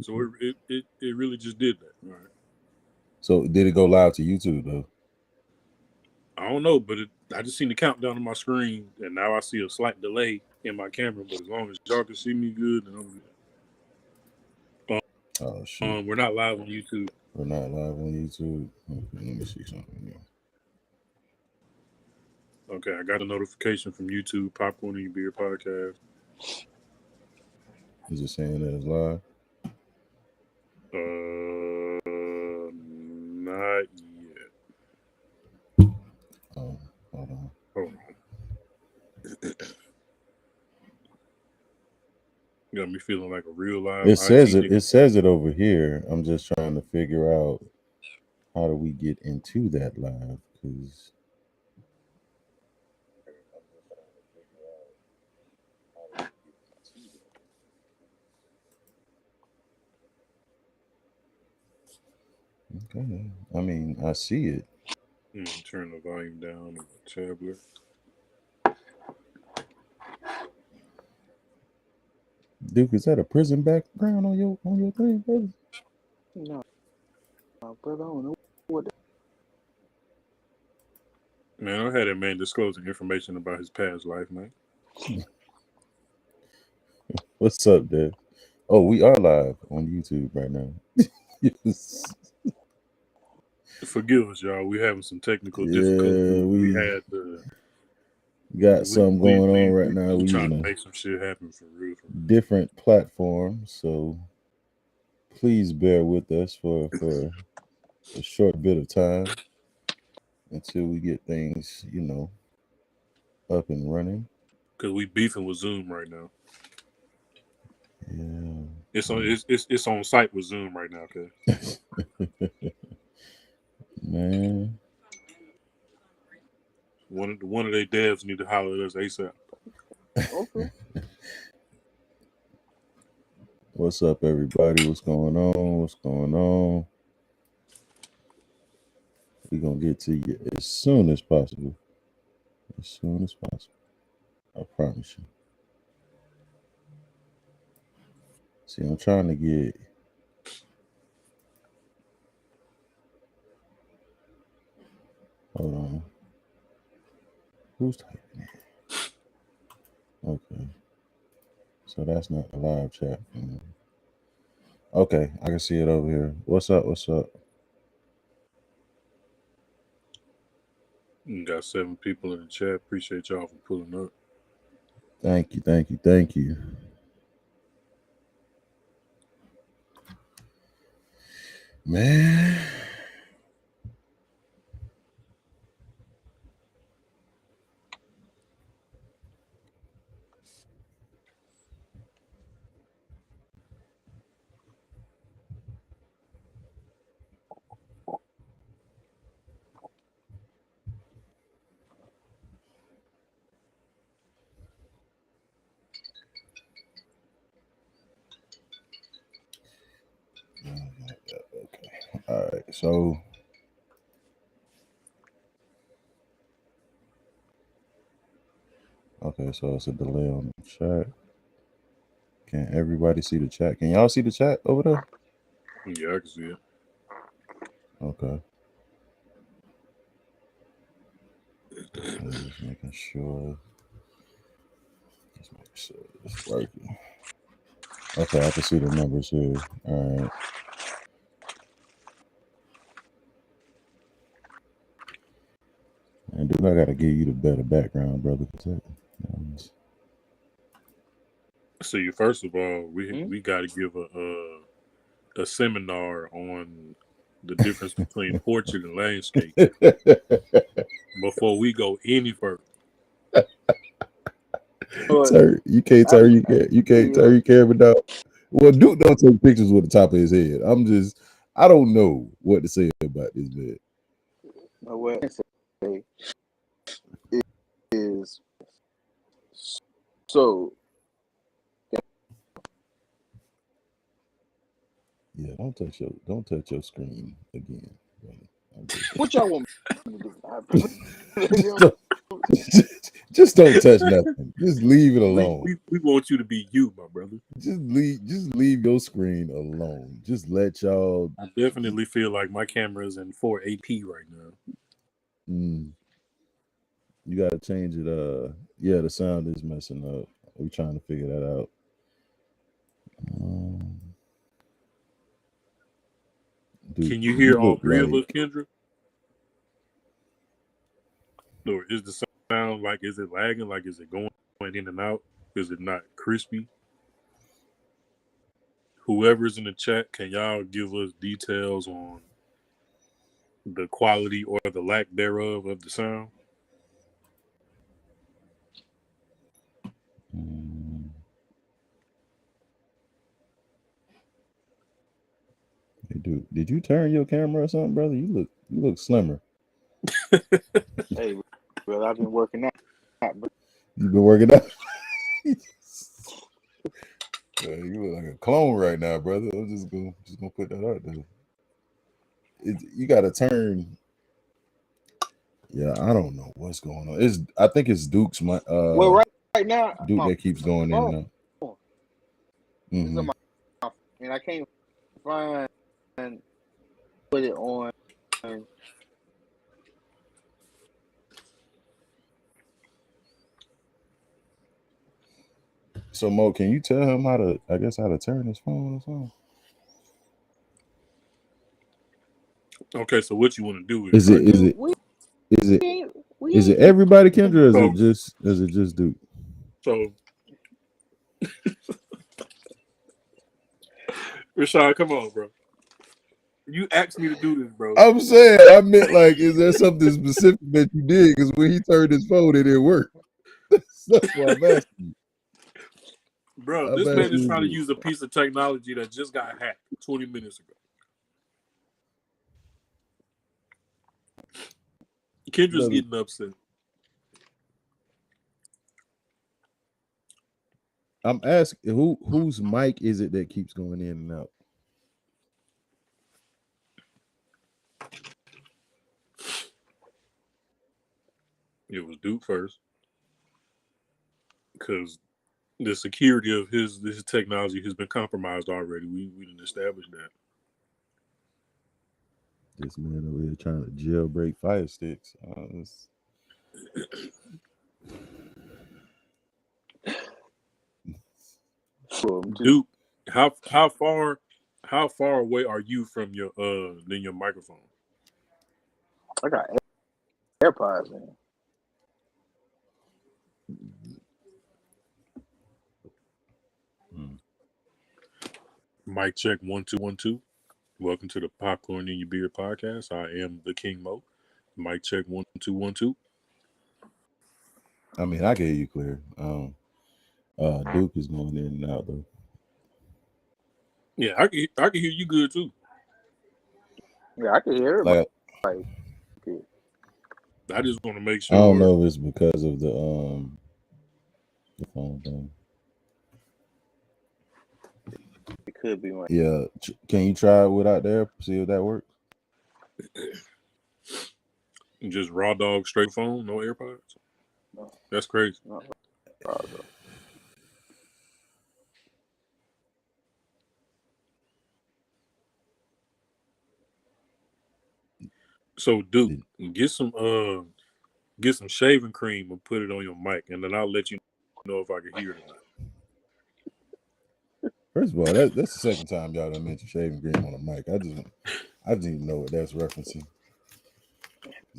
So it really just did that. All right. So did it go live to YouTube though? I don't know, but I just seen the countdown on my screen, and now I see a slight delay in my camera. But as long as y'all can see me good, then I'm good. Oh shoot. We're not live on YouTube. We're not live on YouTube. Okay, let me see something here. Okay, I got a notification from YouTube, Popcorn and Beer Podcast. Is it saying that it's live? Not yet. Oh, hold on. Hold on. Got me feeling like a real live It IT says it. nigga. It says it over here. I'm just trying to figure out how do we get into that live because. Okay. I mean, I see it. Turn the volume down on the tablet. Duke, is that a prison background on your thing, brother? No, brother, I don't know what. Man, I had that man disclosing information about his past life, man. What's up, Dad? Oh, we are live on YouTube right now. Yes. Forgive us, y'all. We having some technical Yeah, difficulties. We we had got something going on right we now. We trying using to a make some shit happen for real. different platform, so please bear with us for a short bit of time until we get things, up and running. Because we beefing with Zoom right now. Yeah. It's on site with Zoom right now, okay? Man. One of their devs need to holler at us ASAP. Okay. What's up, everybody? What's going on? What's going on? We're gonna get to you as soon as possible. As soon as possible. I promise you. See, I'm trying to get. Hold on. Who's typing it? Okay. So that's not the live chat. Okay, I can see it over here. What's up? What's up? Got 7 people in the chat. Appreciate y'all for pulling up. Thank you, thank you, thank you. Man. Okay. All right. So it's a delay on the chat. Can everybody see the chat? Can y'all see the chat over there? Yeah, I can see it. Okay. I'm just making sure. It's working. Okay, I can see the numbers here. All right. And dude, I gotta give you the better background, brother. See, first of all, we got to give a seminar on the difference between portrait and landscape before we go any further. You can't turn your camera down. Well, Duke don't take pictures with the top of his head. I don't know what to say about this man. What I say is so. Yeah, don't touch your screen again. What y'all want me to do? Just don't touch nothing. Just leave it alone. We want you to be you, my brother. Just leave your screen alone. Just let y'all. I definitely feel like my camera is in 480p right now. You gotta change it. Yeah, the sound is messing up. We're trying to figure that out. Dude, can you hear all three like... of us, Kendra? Or is the sound like, is it lagging? Like, is it going in and out? Is it not crispy? Whoever's in the chat, can y'all give us details on the quality or the lack thereof of the sound? Hey, dude, did you turn your camera or something, brother? You look slimmer. Hey, brother, I've been working out. Bro. You've been working out. You look like a clone right now, brother. I'm just gonna put that out there. You gotta turn. Yeah, I don't know what's going on. I think it's Duke's Well, right now, Duke that keeps going in and out. Mm-hmm. And I can't find put it on. So Mo, can you tell him how to turn his phone or something? Okay, so what you want to do is it everybody, Kendra, or is it just Duke? So Rashad, come on, bro. You asked me to do this, bro. I'm saying, I meant like, is there something specific that you did? Because when he turned his phone, it didn't work. That's why I'm asking you. Bro, this man is trying to use a piece of technology that just got hacked 20 minutes ago. Kendra's getting upset. I'm asking, whose mic is it that keeps going in and out? It was Duke first, because the security of his technology has been compromised already. We didn't establish that. This man over here trying to jailbreak Fire Sticks. Duke, how far away are you from your microphone? I got AirPods in. Mic check 1 2 1 2. Welcome to the Popcorn in Your Beard podcast. I am the King Mo. Mic check 1 2 1 2. I mean, I can hear you clear. Duke is going in and out though. Yeah, I can hear you good too. Yeah, I can hear it. I just want to make sure. I don't know if it's because of the phone thing. It could be one. Yeah, can you try it without there? See if that works. Just raw dog straight phone, no AirPods. No. That's crazy. No. So Duke, get some shaving cream and put it on your mic, and then I'll let you know if I can hear it or not. First of all, that's the second time y'all done mentioned shaving cream on a mic. I didn't even know what that's referencing.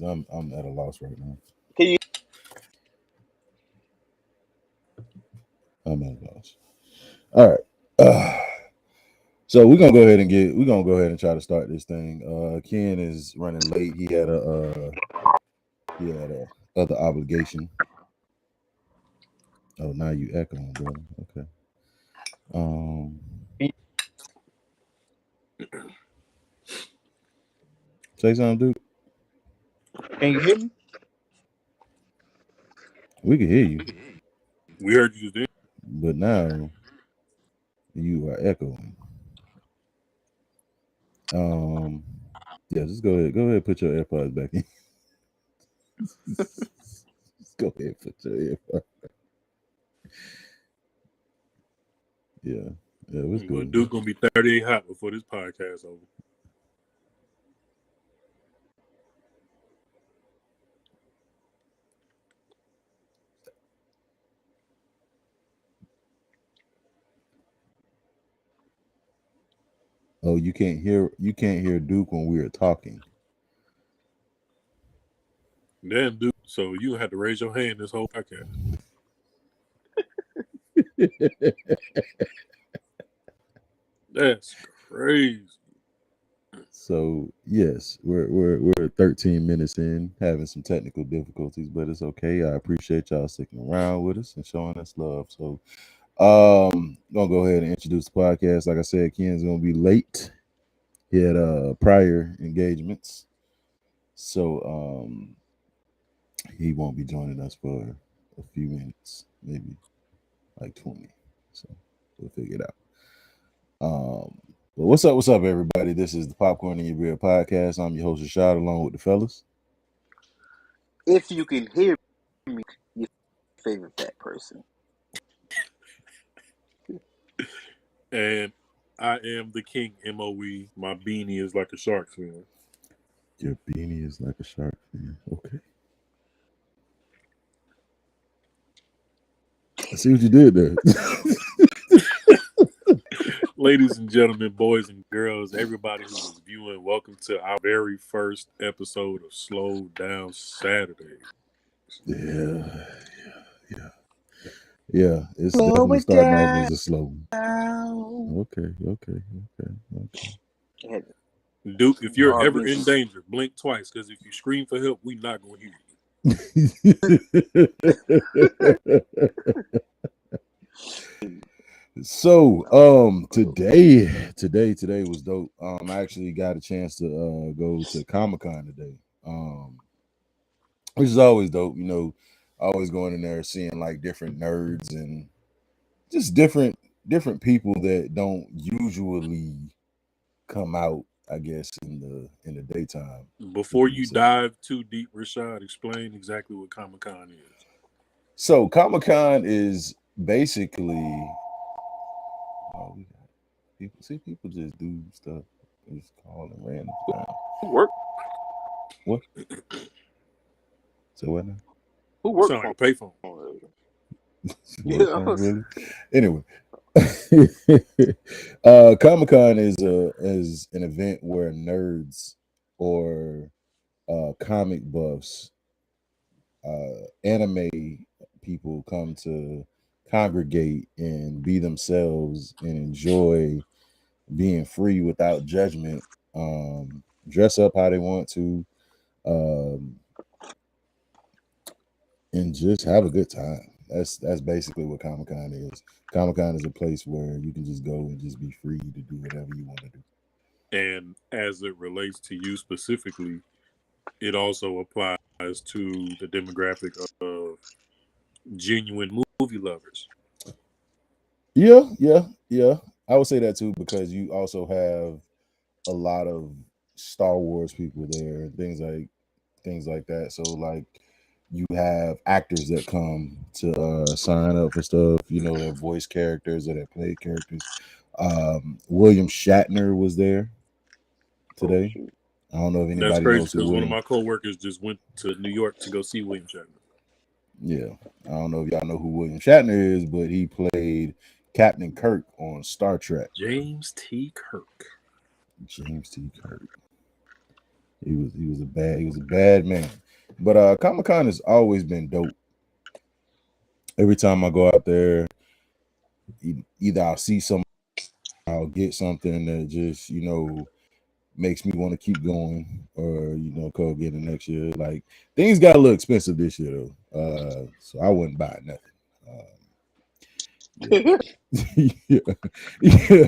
I'm at a loss right now. Can you? I'm at a loss. All right. So we're gonna go ahead and try to start this thing. Ken is running late. He had a other obligation. Oh, now you echoing, brother. Okay. Say something, dude. Can you hear me? We can hear you. We heard you then. But now you are echoing. Yeah, just go ahead. Go ahead and put your AirPods back in. Just Go ahead, put your headphones. Yeah, it was Well, good. Duke gonna be 38 hot before this podcast over. Oh, you can't hear Duke when we are talking. Damn, Duke. So you had to raise your hand this whole podcast. That's crazy. So yes, we're 13 minutes in, having some technical difficulties, but it's okay. I appreciate y'all sticking around with us and showing us love. So gonna go ahead and introduce the podcast. Like I said, Ken's gonna be late. He had prior engagements. So he won't be joining us for a few minutes, maybe like 20. So we'll figure it out. But what's up, everybody? This is the Popcorn in Your Beer podcast. I'm your host, Rashad, along with the fellas. If you can hear me, your favorite fat person. And I am the king, MOE. My beanie is like a shark fin. Your beanie is like a shark fin. Okay. I see what you did there. Ladies and gentlemen, boys and girls, everybody who is viewing, welcome to our very first episode of Slow Down Saturday. Yeah. It's Slow definitely it starting off down. as a slow. Okay. Duke, if you're ever in danger, blink twice, because if you scream for help, we're not going to hear you. So today was dope. I actually got a chance to go to Comic-Con today. Which is always dope, you know, always going in there seeing like different nerds and just different people that don't usually come out, I guess, in the daytime. Before you dive too deep, Rashad, explain exactly what Comic-Con is. So Comic-Con is basically people just do stuff, just calling random stuff. Who work? What? So what now? Who works Sound like a payphone. Yeah. Really? Anyway, Comic-Con is an event where nerds or comic buffs, anime people come to congregate and be themselves and enjoy being free without judgment, dress up how they want to, and just have a good time. That's basically what Comic-Con is. Comic-Con is a place where you can just go and just be free to do whatever you want to do. And as it relates to you specifically, it also applies to the demographic of genuine movie lovers. Yeah. I would say that too, because you also have a lot of Star Wars people there and things like that. So like you have actors that come to sign up for stuff, you know, their voice characters or their play characters. William Shatner was there today. I don't know if anybody That's crazy knows who because one of William. my coworkers just went to New York to go see William Shatner. Yeah, I don't know if y'all know who William Shatner is, but he played Captain Kirk on Star Trek. James T. Kirk. He was a bad man. But Comic-Con has always been dope. Every time I go out there, either I'll see something, I'll get something that just, you know, makes me want to keep going, or you know, go get it next year. Like things got a little expensive this year though, so I wouldn't buy nothing.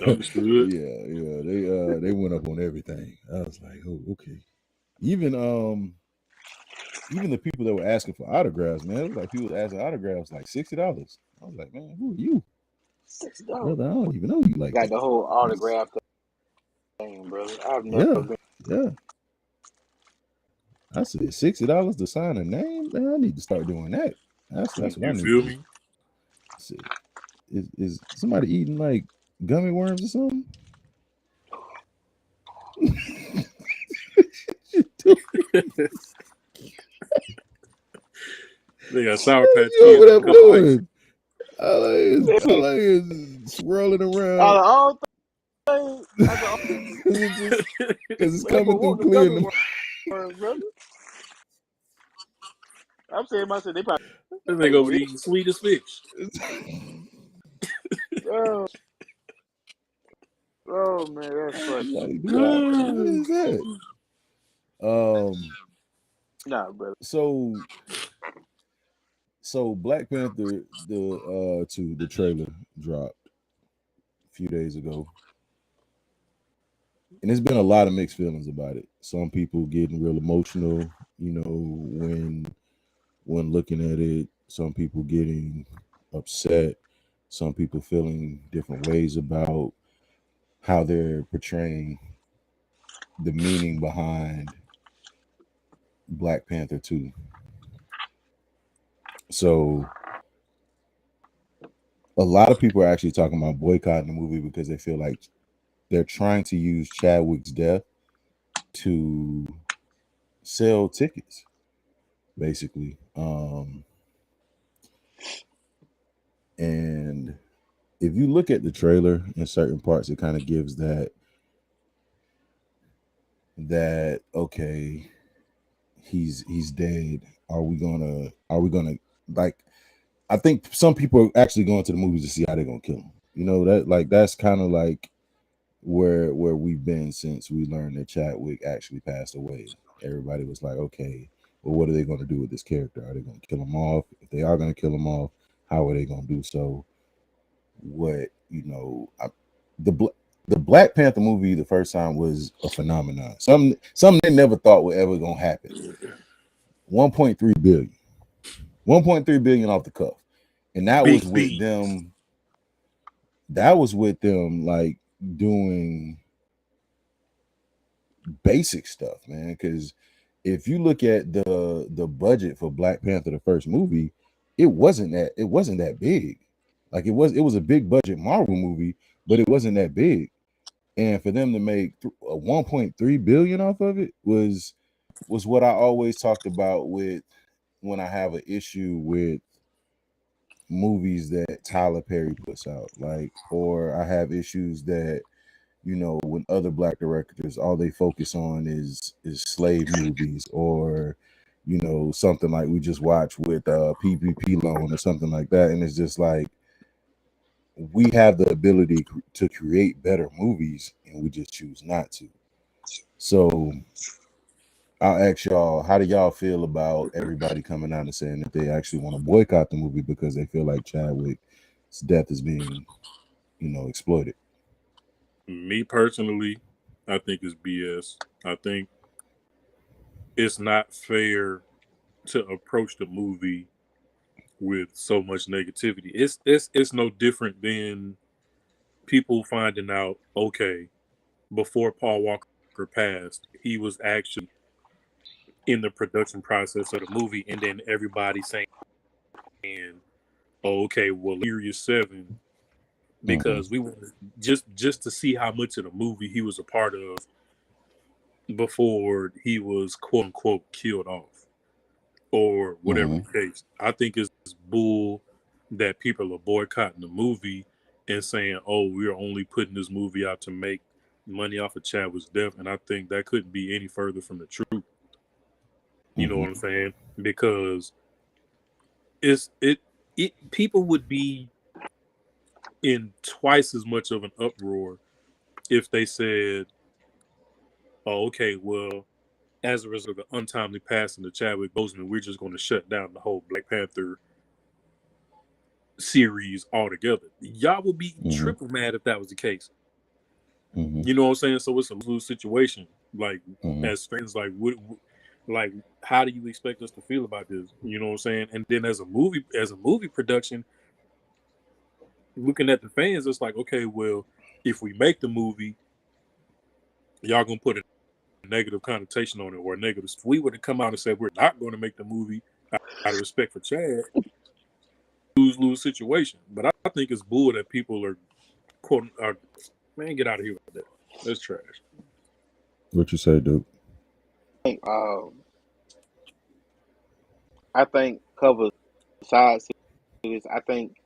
Understood. They went up on everything. I was like, oh, okay. Even the people that were asking for autographs, man, it was like people asking autographs like $60. I was like, man, who are you? $60. Brother, I don't even know you like Got that. the whole autograph thing, brother. I've never been. Yeah. I said $60 to sign a name, man. I need to start doing that. That's what I You need feel to me? see. Is somebody eating like gummy worms or something? They got Sour Patch Yo, Kids what and a I'm cup of ice. doing? I like is swirling around. Out of all things, out of all, Because it's they coming gonna through want the clear. gummy worms, brother. I'm saying myself, they probably They gonna be eating sweet as fish. oh, oh man, that's funny. Like, Nah, what is that? nah, brother. So Black Panther the trailer dropped a few days ago. And there's been a lot of mixed feelings about it. Some people getting real emotional, when looking at it. Some people getting upset. Some people feeling different ways about how they're portraying the meaning behind Black Panther 2. So a lot of people are actually talking about boycotting the movie because they feel like they're trying to use Chadwick's death to sell tickets, basically. And if you look at the trailer in certain parts, it kind of gives that okay, he's dead. Are we gonna like? I think some people are actually going to the movies to see how they're gonna kill him. That's kind of like where we've been since we learned that Chadwick actually passed away. Everybody was like, okay, well, what are they going to do with this character? Are they going to kill him off? If they are going to kill him off, how are they going to do so? What the the Black Panther movie the first time was a phenomenon. Something they never thought would ever gonna happen. 1.3 billion. 1.3 billion off the cuff. And that was Big with B. them. That was with them like doing basic stuff, man. Because if you look at the budget for Black Panther, the first movie, it wasn't that big. Like it was a big budget Marvel movie, but it wasn't that big. And for them to make a 1.3 billion off of it was what I always talked about with when I have an issue with movies that Tyler Perry puts out, like, or I have issues that when other black directors all they focus on is slave movies, or something like we just watched with PPP loan or something like that, and it's just like we have the ability to create better movies and we just choose not to. So I'll ask y'all, how do y'all feel about everybody coming out and saying that they actually want to boycott the movie because they feel like Chadwick's death is being exploited? Me personally, I think it's BS. I think it's not fair to approach the movie with so much negativity. It's no different than people finding out, okay, before Paul Walker passed, he was actually in the production process of the movie, and then everybody saying, oh, okay, well, Furious 7, Mm-hmm. because we wanted just to see how much of the movie he was a part of before he was quote unquote killed off or whatever Mm-hmm. the case. I think it's bull that people are boycotting the movie and saying, "Oh, we're only putting this movie out to make money off of Chadwick's death," and I think that couldn't be any further from the truth. You know Mm-hmm. what I'm saying? Because it's it people would be in twice as much of an uproar if they said, "Oh, okay, well, as a result of the untimely passing of Chadwick Boseman, we're just going to shut down the whole Black Panther series altogether." Y'all would be Mm-hmm. triple mad if that was the case. Mm-hmm. You know what I'm saying? So it's a lose situation. Like, Mm-hmm. as fans, like, like, how do you expect us to feel about this? You know what I'm saying? And then as a movie production, looking at the fans, it's like, okay, well, if we make the movie, y'all gonna put a negative connotation on it or a negative. If we would have come out and said we're not going to make the movie out of respect for Chad, lose situation. But I think it's bull that people are quote man, get out of here with that. That's trash. What you say, Duke? I think cover sides to this. I think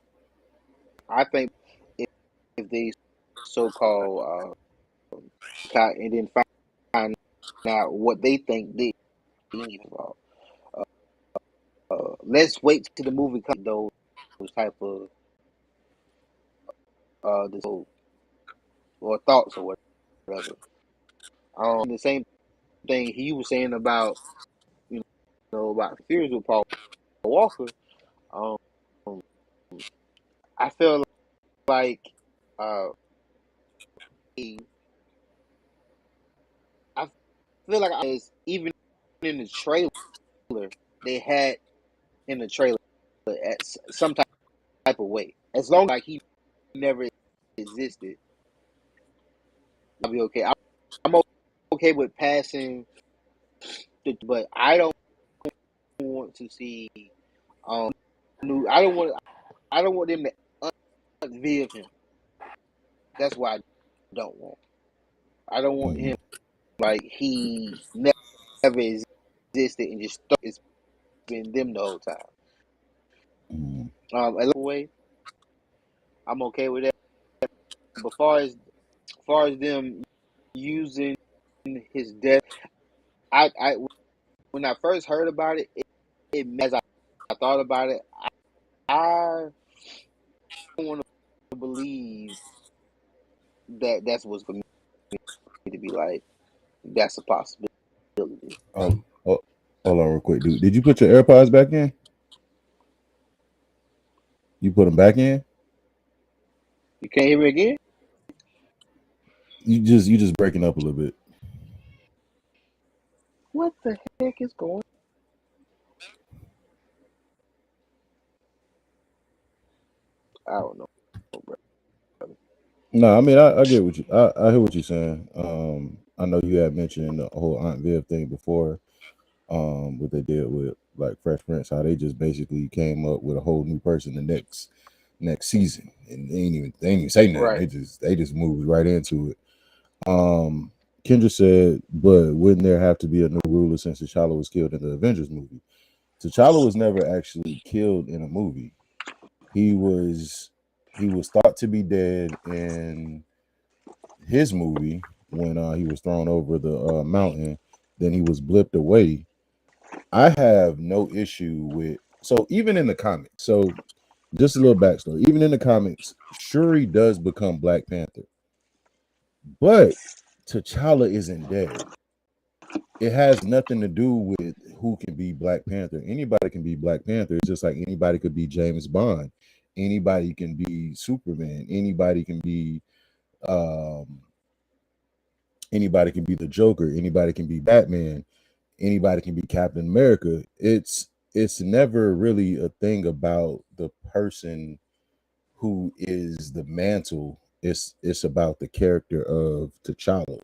if they so-called and then find out what they think they need about. Let's wait till the movie comes. Those type of this or thoughts or whatever. The same thing he was saying about you about fears with Paul Walker. Um, I feel like uh, I feel like is even in the trailer they had in the trailer at some type of way. As long as like he never existed, I'll be okay. I'm okay with passing, but I don't want to see new. I don't want them to unveil him. That's why I don't want. I don't want him like he never existed and just it's been them the whole time. A little way, I'm okay with that. But far as them using his death, I when I first heard about it, as I thought about it, I don't want to believe that that's what's going to be like. That's a possibility. Oh, hold on real quick, dude. Did you put your AirPods back in? You put them back in? You can't hear me again? You just breaking up a little bit. What the heck is going? I don't know, bro. No, I mean I get what you I hear what you're saying. I know you had mentioned the whole Aunt Viv thing before. What they did with like Fresh Prince, how they just basically came up with a whole new person the next season, and they ain't even say nothing. Right. They just moved right into it. Kendra said, but wouldn't there have to be a new ruler since T'Challa was killed in the Avengers movie? T'Challa was never actually killed in a movie. He was thought to be dead in his movie when he was thrown over the mountain. Then he was blipped away. I have no issue with so even in the comics. So just a little backstory. Even in the comics, Shuri does become Black Panther, but T'Challa isn't dead. It has nothing to do with who can be Black Panther. Anybody can be Black Panther. It's just like anybody could be James Bond. Anybody can be Superman. Um, anybody can be the Joker. Anybody can be Batman. Anybody can be Captain America. It's never really a thing about the person who is the mantle. It's about the character of T'Challa.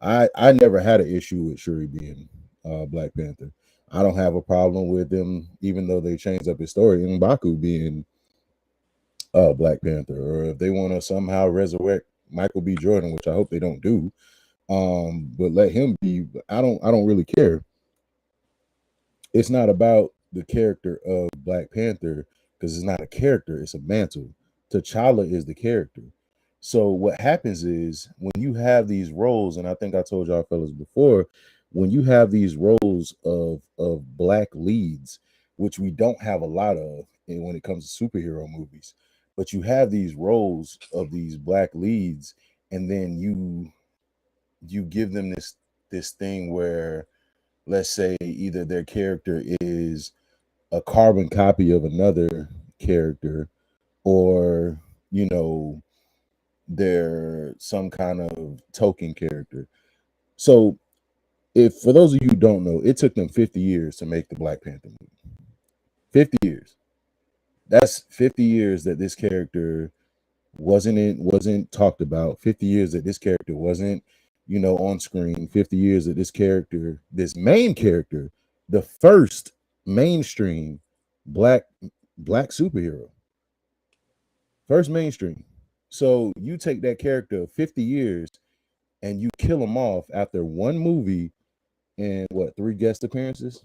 I never had an issue with Shuri being Black Panther. I don't have a problem with them, even though they changed up his story, and M'Baku being Black Panther, or if they want to somehow resurrect Michael B. Jordan, which I hope they don't do. But let him be. I don't really care. It's not about the character of Black Panther because it's not a character, it's a mantle. T'Challa is the character. So what happens is when you have these roles, and I think I told y'all fellas before, when you have these roles of black leads, which we don't have a lot of when it comes to superhero movies, but you have these roles of these black leads, and then you give them this thing where, let's say, either their character is a carbon copy of another character, or they're some kind of token character. So if, for those of you who don't know, it took them 50 years to make the Black Panther movie. 50 years. That's 50 years that this character wasn't talked about. 50 years that this character wasn't on screen. 50 years that this main character, the first mainstream black superhero, First mainstream. So you take that character of 50 years and you kill him off after one movie and what, three guest appearances?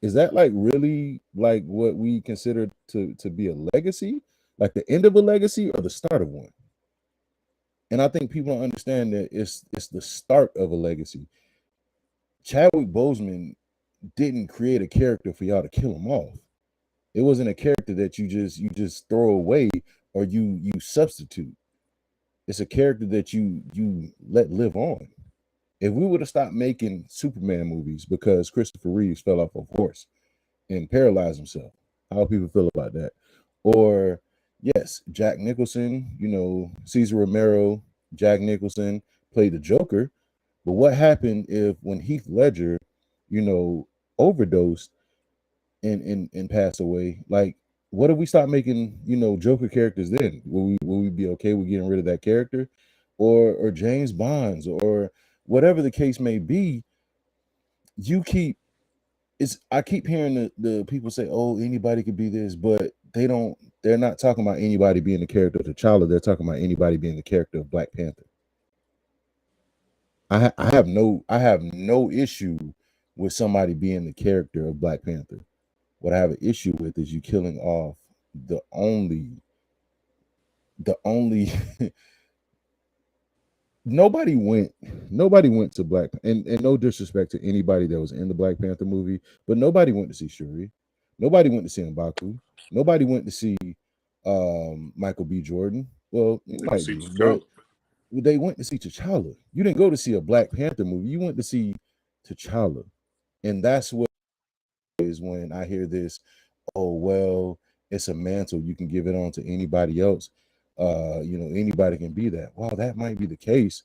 Is that like really like what we consider to be a legacy? Like the end of a legacy or the start of one? And I think people don't understand that it's the start of a legacy. Chadwick Boseman didn't create a character for y'all to kill him off. It wasn't a character that you just throw away or you substitute. It's a character that you let live on. If we would have stopped making Superman movies because Christopher Reeves fell off a horse and paralyzed himself, how people feel about that? Or yes, Jack Nicholson, Cesar Romero, Jack Nicholson played the Joker. But what happened if when Heath Ledger, overdosed and passed away? Like, what if we stop making, Joker characters then? Will we be okay with getting rid of that character? Or James Bonds or whatever the case may be, you keep I keep hearing the people say, oh, anybody could be this, but they're not talking about anybody being the character of T'Challa. They're talking about anybody being the character of Black Panther. I have no issue with somebody being the character of Black Panther. What I have an issue with is you killing off the only nobody went to Black, and no disrespect to anybody that was in the Black Panther movie, but nobody went to see Shuri. Nobody went to see M'Baku. Nobody went to see Michael B. Jordan. Well, you Went to might see do, but T'Challa. they went to see T'Challa. You didn't go to see a Black Panther movie. You went to see T'Challa. And that's what is when I hear this, oh well, it's a mantle. You can give it on to anybody else. Anybody can be that. Well, that might be the case.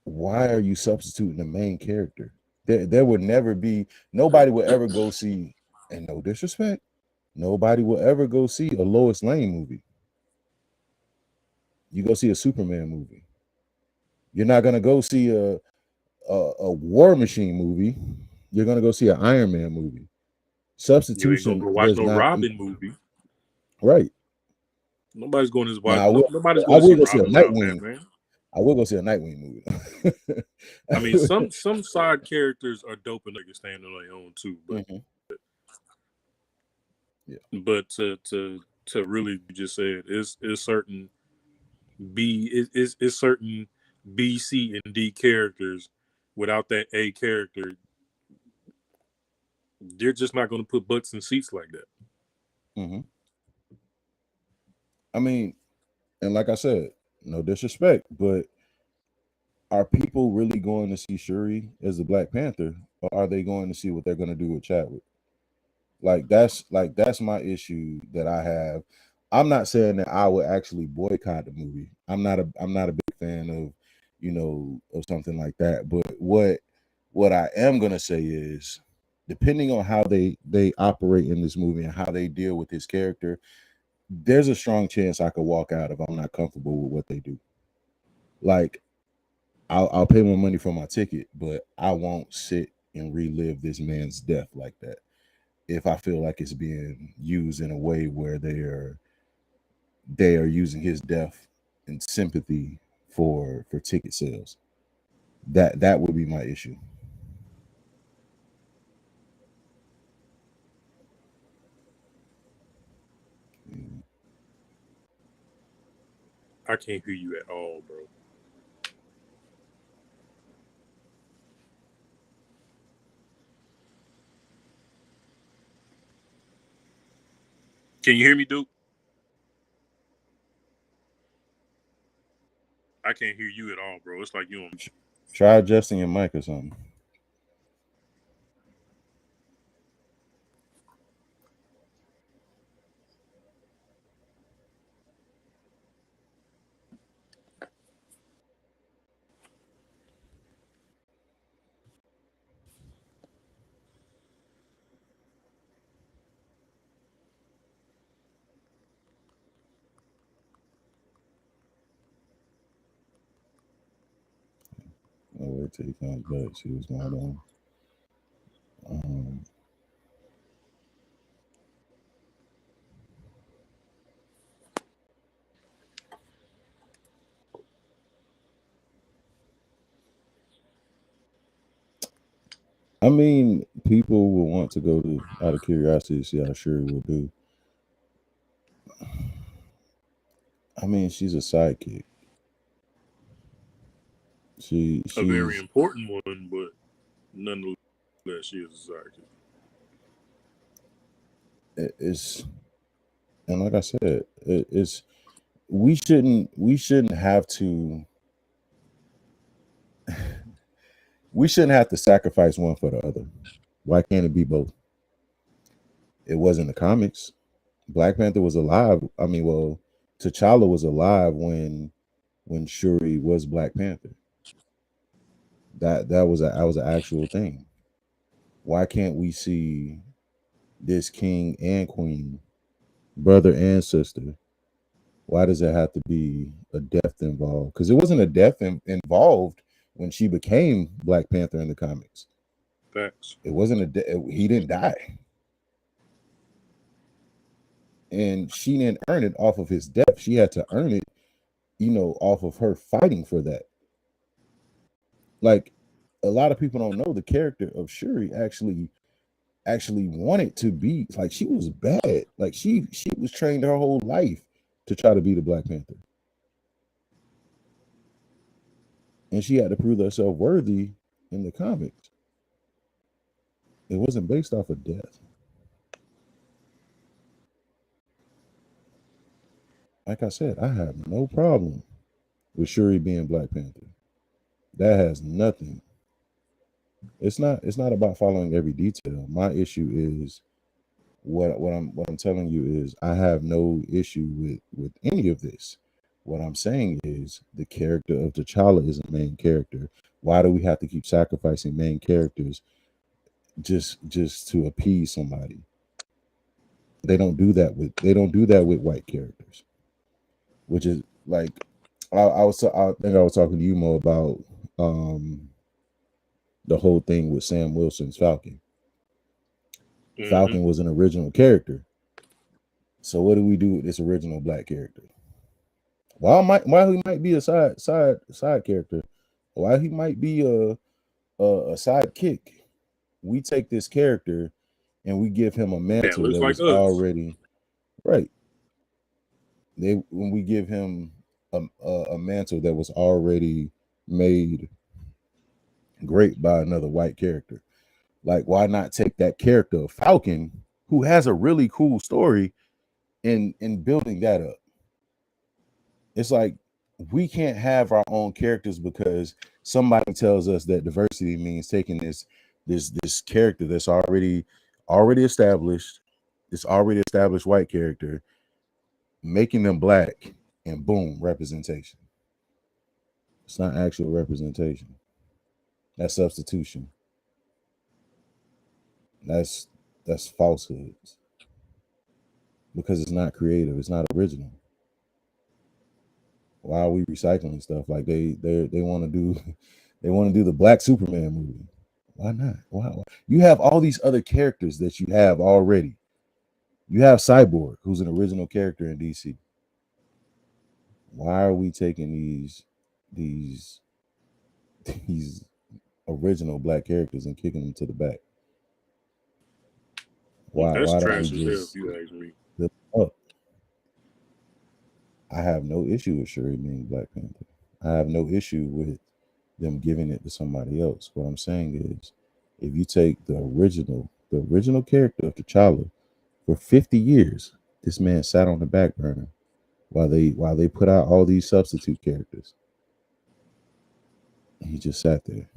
Why are you substituting the main character? There would never be, nobody would ever go see, and no disrespect, nobody will ever go see a Lois Lane movie. You go see a Superman movie. You're not gonna go see a War Machine movie. You're gonna go see an Iron Man movie. You ain't gonna Substitution go watch does no not Robin movie. right. Nobody's going to watch. Now No, nobody's I going to will see go see a Robin without Nightwing. Batman. I will go see a Nightwing movie. I mean, some side characters are dope and they can stand on their own too. But Mhm. Yeah. but to really just say it is certain is certain B, C, and D characters. Without that A character, they're just not going to put butts in seats like that. Hmm. I mean, and like I said, no disrespect, but are people really going to see Shuri as the Black Panther, or are they going to see what they're going to do with Chadwick? That's my issue that I have. I'm not saying that I would actually boycott the movie. I'm not a big fan of something like that. But what I am gonna say is, depending on how they operate in this movie and how they deal with his character, there's a strong chance I could walk out if I'm not comfortable with what they do. Like I'll pay more money for my ticket, but I won't sit and relive this man's death like that if I feel like it's being used in a way where they are using his death in sympathy for ticket sales. That would be my issue. Mm. I can't hear you at all, bro. Can you hear me, Duke? I can't hear you at all, bro. It's like you on. Try adjusting your mic or something. I'll wait till he comes back. See what's going on. Um, I mean, people will want to go to out of curiosity to see how Shuri will do. I mean, she's a sidekick. A very She's important one, but nonetheless, she is a sidekick. it's and like I said, it's we shouldn't have to we shouldn't have to sacrifice one for the other. Why can't it be both? It wasn't the comics. Black Panther was alive. I mean, well, T'Challa was alive when Shuri was Black Panther. That was an actual thing. Why can't we see this king and queen, brother and sister? Why does it have to be a death involved? Because it wasn't a death involved when she became Black Panther in the comics. Facts. It wasn't he didn't die, and she didn't earn it off of his death. She had to earn it, off of her fighting for that. Like a lot of people don't know the character of Shuri actually wanted to be like she was bad. Like she was trained her whole life to try to be the Black Panther. And she had to prove herself worthy in the comics. It wasn't based off of death. Like I said, I have no problem with Shuri being Black Panther. That has nothing. It's not about following every detail. My issue is what I'm telling you is I have no issue with any of this. What I'm saying is the character of T'Challa is a main character. Why do we have to keep sacrificing main characters just to appease somebody? They don't do that with white characters, which is like I think I was talking to you more about um the whole thing with Sam Wilson's Falcon. Mm-hmm. Falcon was an original character. So what do we do with this original black character? While he might be a side character, while he might be a sidekick, we take this character and we give him a That mantle looks that like was us. already right. When we give him a mantle that was already made great by another white character. Like, why not take that character of Falcon, who has a really cool story, and building that up? It's like we can't have our own characters because somebody tells us that diversity means taking this character that's already established, this already established white character, making them black, and boom, representation. It's not actual representation. That's substitution. That's that's falsehoods because it's not creative. It's not original. Why are we recycling stuff like they want to do? They want to do the Black Superman movie. Why not? Why? You have all these other characters that you have already. You have Cyborg, who's an original character in DC. Why are we taking these these original black characters and kicking them to the back? Why? That's Why don't we trash as hell, if just you ask me. build up? I have no issue with Shuri being Black Panther. I have no issue with them giving it to somebody else. What I'm saying is, if you take the original character of T'Challa for 50 years, this man sat on the back burner while they put out all these substitute characters. He just sat there,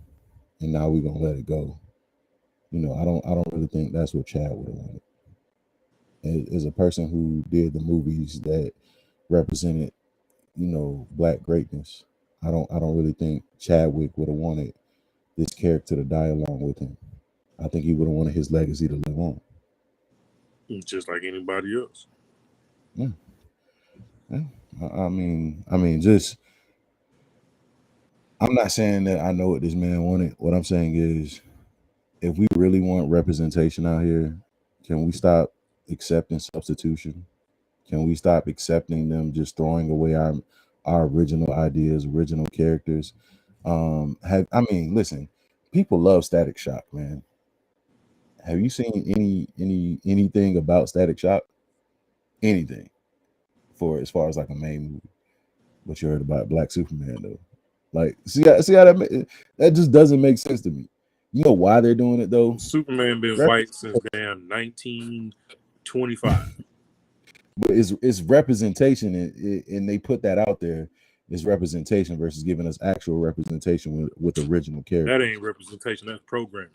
and now we're gonna let it go. I don't really think that's what Chad would have wanted. As a person who did the movies that represented, black greatness, I don't really think Chadwick would have wanted this character to die along with him. I think he would have wanted his legacy to live on. Just like anybody else. Yeah, yeah. I mean, just I'm not saying that I know what this man wanted. What I'm saying is, if we really want representation out here, can we stop accepting substitution? Can we stop accepting them just throwing away our original ideas, original characters? Listen, people love Static Shock, man. Have you seen anything about Static Shock? Anything for as far as like a main movie? But you heard about Black Superman though. Like, see how that just doesn't make sense to me. You know why they're doing it though? Superman been white since damn 1925. But it's representation, and they put that out there. It's representation versus giving us actual representation with original characters. That ain't representation. That's programming.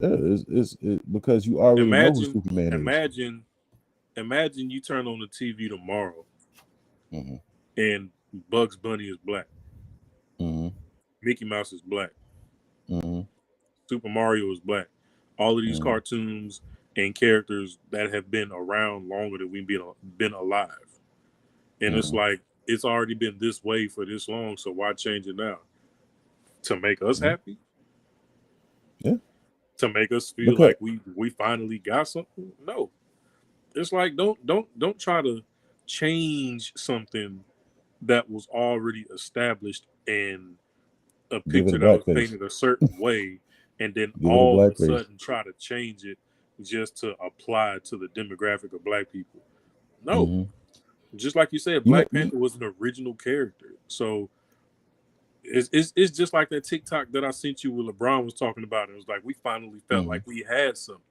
Yeah, it's because you already know who Superman Imagine you turn on the TV tomorrow, mm-hmm. and Bugs Bunny is black. Mm-hmm. Mickey Mouse is black. Mm-hmm. Super Mario is black. All of these Mm-hmm. cartoons and characters that have been around longer than we've been alive. And it's like, it's already been this way for this long, so why change it now? To make us happy? Yeah. To make us feel like we finally got something? No. It's like, don't try to change something that was already established and a picture that was painted a certain way, and then all of a sudden try to change it just to apply to the demographic of black people. No. Mm-hmm. Just like you said, Black Panther was an original character. So it's just like that TikTok that I sent you where LeBron was talking about. It was like, we finally felt like we had something.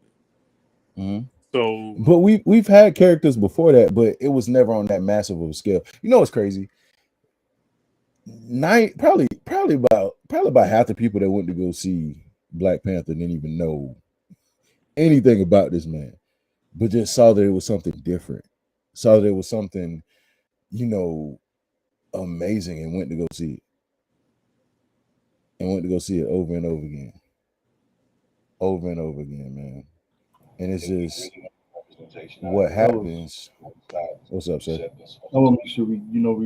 Mm-hmm. So, but we've had characters before that, but it was never on that massive of a scale. You know what's crazy? Probably about half the people that went to go see Black Panther didn't even know anything about this man, but just saw that it was something different, saw that it was something, amazing, and went to go see it over and over again, man. And it's just what happens. What's up, sir? I want to make sure we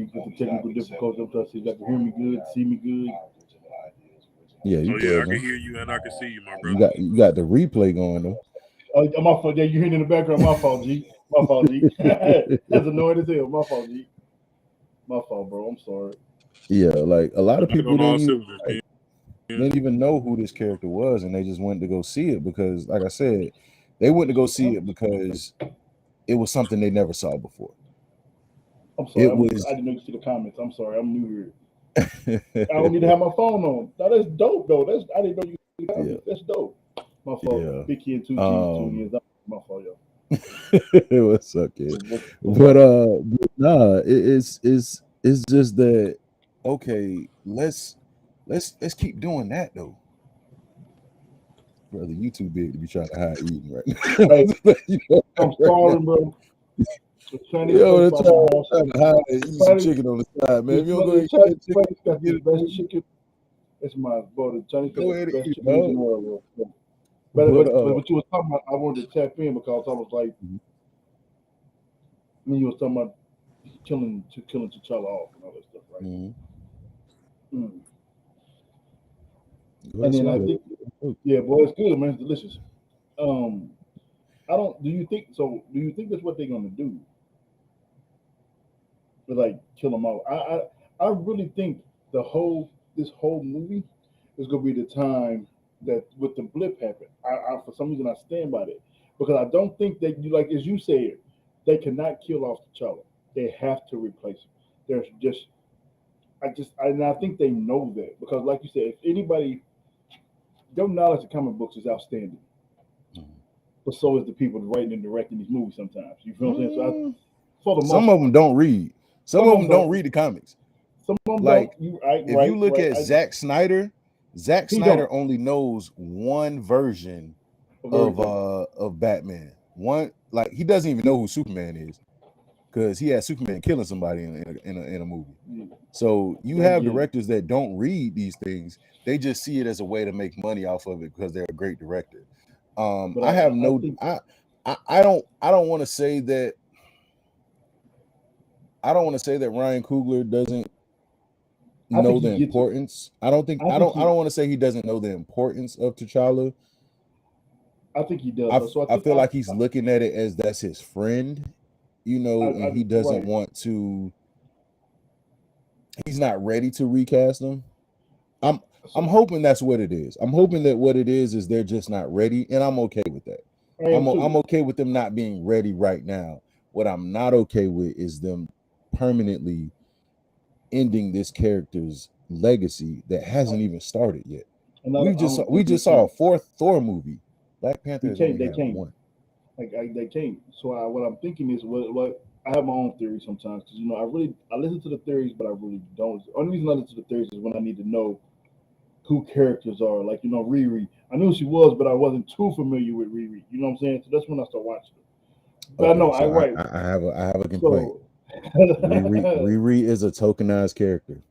get the technical difficulties. I'm trying to see if y'all can hear me good, see me good. Yeah, you good, I can hear you and I can see you, my brother. You got the replay going though. Oh, my fault. Yeah, you hearing in the background. My fault, G. My fault, G. That's annoying as hell. My fault, G. My fault, bro. I'm sorry. Yeah, like a lot of people didn't even know who this character was, and they just went to go see it because, like I said, they went to go see it because it was something they never saw before. I'm sorry. I didn't know you see the comments. I'm sorry. I'm new here. I don't need to have my phone on. Now that's dope though. I didn't know you see the comments. That's dope. My fault. Yeah. Big kid 2 years. My fault, y'all. What's up, kid? But nah, it's just that. Okay, let's keep doing that though. Brother, you too big to be trying to hide eating right now. I'm sorry, bro. Trying to hide and eat some chicken on the side, man. If you don't go ahead and get the best chicken. It's my brother. Chinese got the best chicken in the world, bro. But what you was talking about, I wanted to tap in because I was like, when you was talking about killing T'Challa off and all that stuff, right? Mm-hmm. And then I think, yeah, boy, it's good, man. It's delicious. Do you think that's what they're gonna do? But like kill them all. I really think this whole movie is gonna be the time that with the blip happened. I for some reason I stand by that because I don't think that you, like as you said, they cannot kill off T'Challa. They have to replace him. There's just I think they know that because like you said, if anybody, their knowledge of comic books is outstanding. But so is the people writing and directing these movies sometimes. You feel what I'm saying? So some of them don't read. Some of them don't read the comics. Some of them like don't. If you look at Zack Snyder only knows one version of Batman. One, like, he doesn't even know who Superman is because he has Superman killing somebody in a movie. So you have directors that don't read these things. They just see it as a way to make money off of it because they're a great director. I don't want to say that. I don't want to say that Ryan Coogler doesn't know the importance. I don't want to say he doesn't know the importance of T'Challa. I think he does. I feel like he's looking at it as that's his friend, and he doesn't want to. He's not ready to recast him. I'm hoping that's what it is. I'm hoping that what it is they're just not ready, and I'm okay with that. I'm okay with them not being ready right now. What I'm not okay with is them permanently ending this character's legacy that hasn't even started yet. We just saw a fourth Thor movie. Black Panther has only had one. They can't. So what I'm thinking is what I have my own theories sometimes because I listen to the theories, but I really don't. The only reason I listen to the theories is when I need to know who characters are. Like Riri. I knew she was, but I wasn't too familiar with Riri. You know what I'm saying? So that's when I start watching it. But Okay, I know so right. I have a complaint. So, Riri is a tokenized character.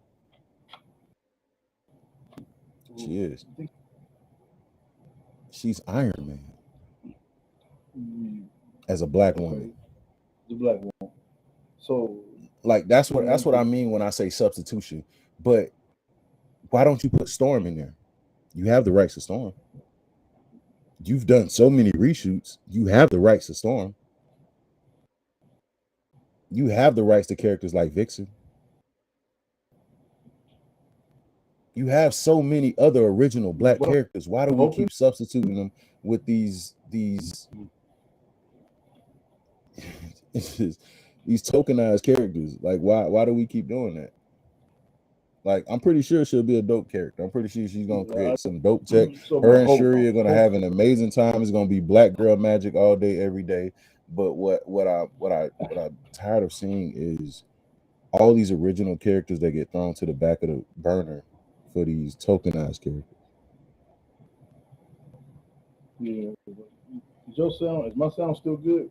She is. She's Iron Man as a black woman. The black woman. So, like that's what I mean when I say substitution. But why don't you put Storm in there? You have the rights to Storm. You've done so many reshoots. You have the rights to Storm. You have the rights to characters like Vixen. You have so many other original black characters. Why do we keep substituting them with these tokenized characters? Like, why do we keep doing that? Like, I'm pretty sure she'll be a dope character. I'm pretty sure she's gonna create some dope tech. Her and Shuri are gonna have an amazing time. It's gonna be black girl magic all day, every day. But what I'm tired of seeing is all these original characters that get thrown to the back of the burner for these tokenized characters. Yeah. Is my sound still good?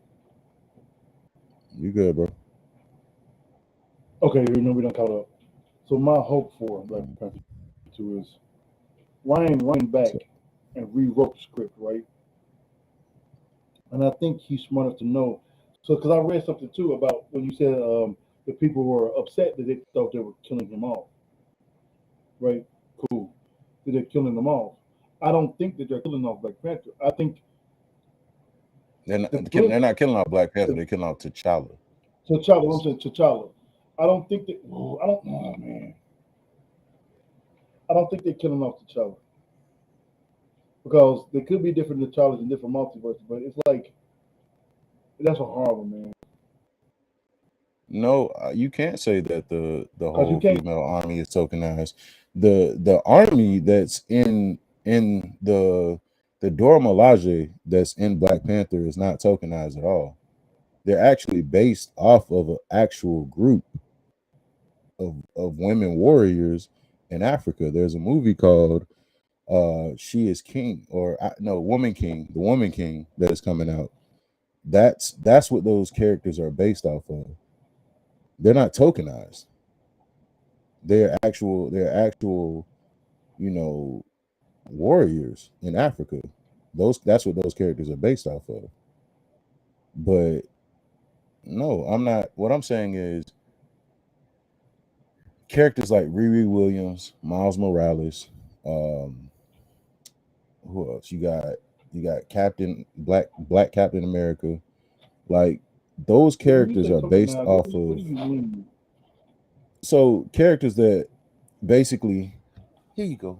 You good, bro? Okay, we done caught up. So my hope for Black Panther 2 is Ryan back and rewrote the script, right? And I think he's smart enough to know. So, because I read something too about when you said the people were upset that they thought they were killing him off, right? Cool. That they're killing them off. I don't think that they're killing off Black Panther. I think they're not killing off Black Panther. They're killing off T'Challa. T'Challa. I don't think that. Oh man. I don't think they're killing off T'Challa because there could be different T'Challas in different multiverses, but it's like that's a hard one, man. No, you can't say that the whole female army is tokenized. The army that's in the Dora Milaje that's in Black Panther is not tokenized at all. They're actually based off of an actual group of women warriors in Africa. There's a movie called She is King, or Woman King, the Woman King that is coming out. That's what those characters are based off of. They're not tokenized. They're actual, warriors in Africa. That's what those characters are based off of. But no, I'm not. What I'm saying is characters like Riri Williams, Miles Morales, who else? You got Captain Black Captain America. Like those characters are based off of. So characters that basically, here you go.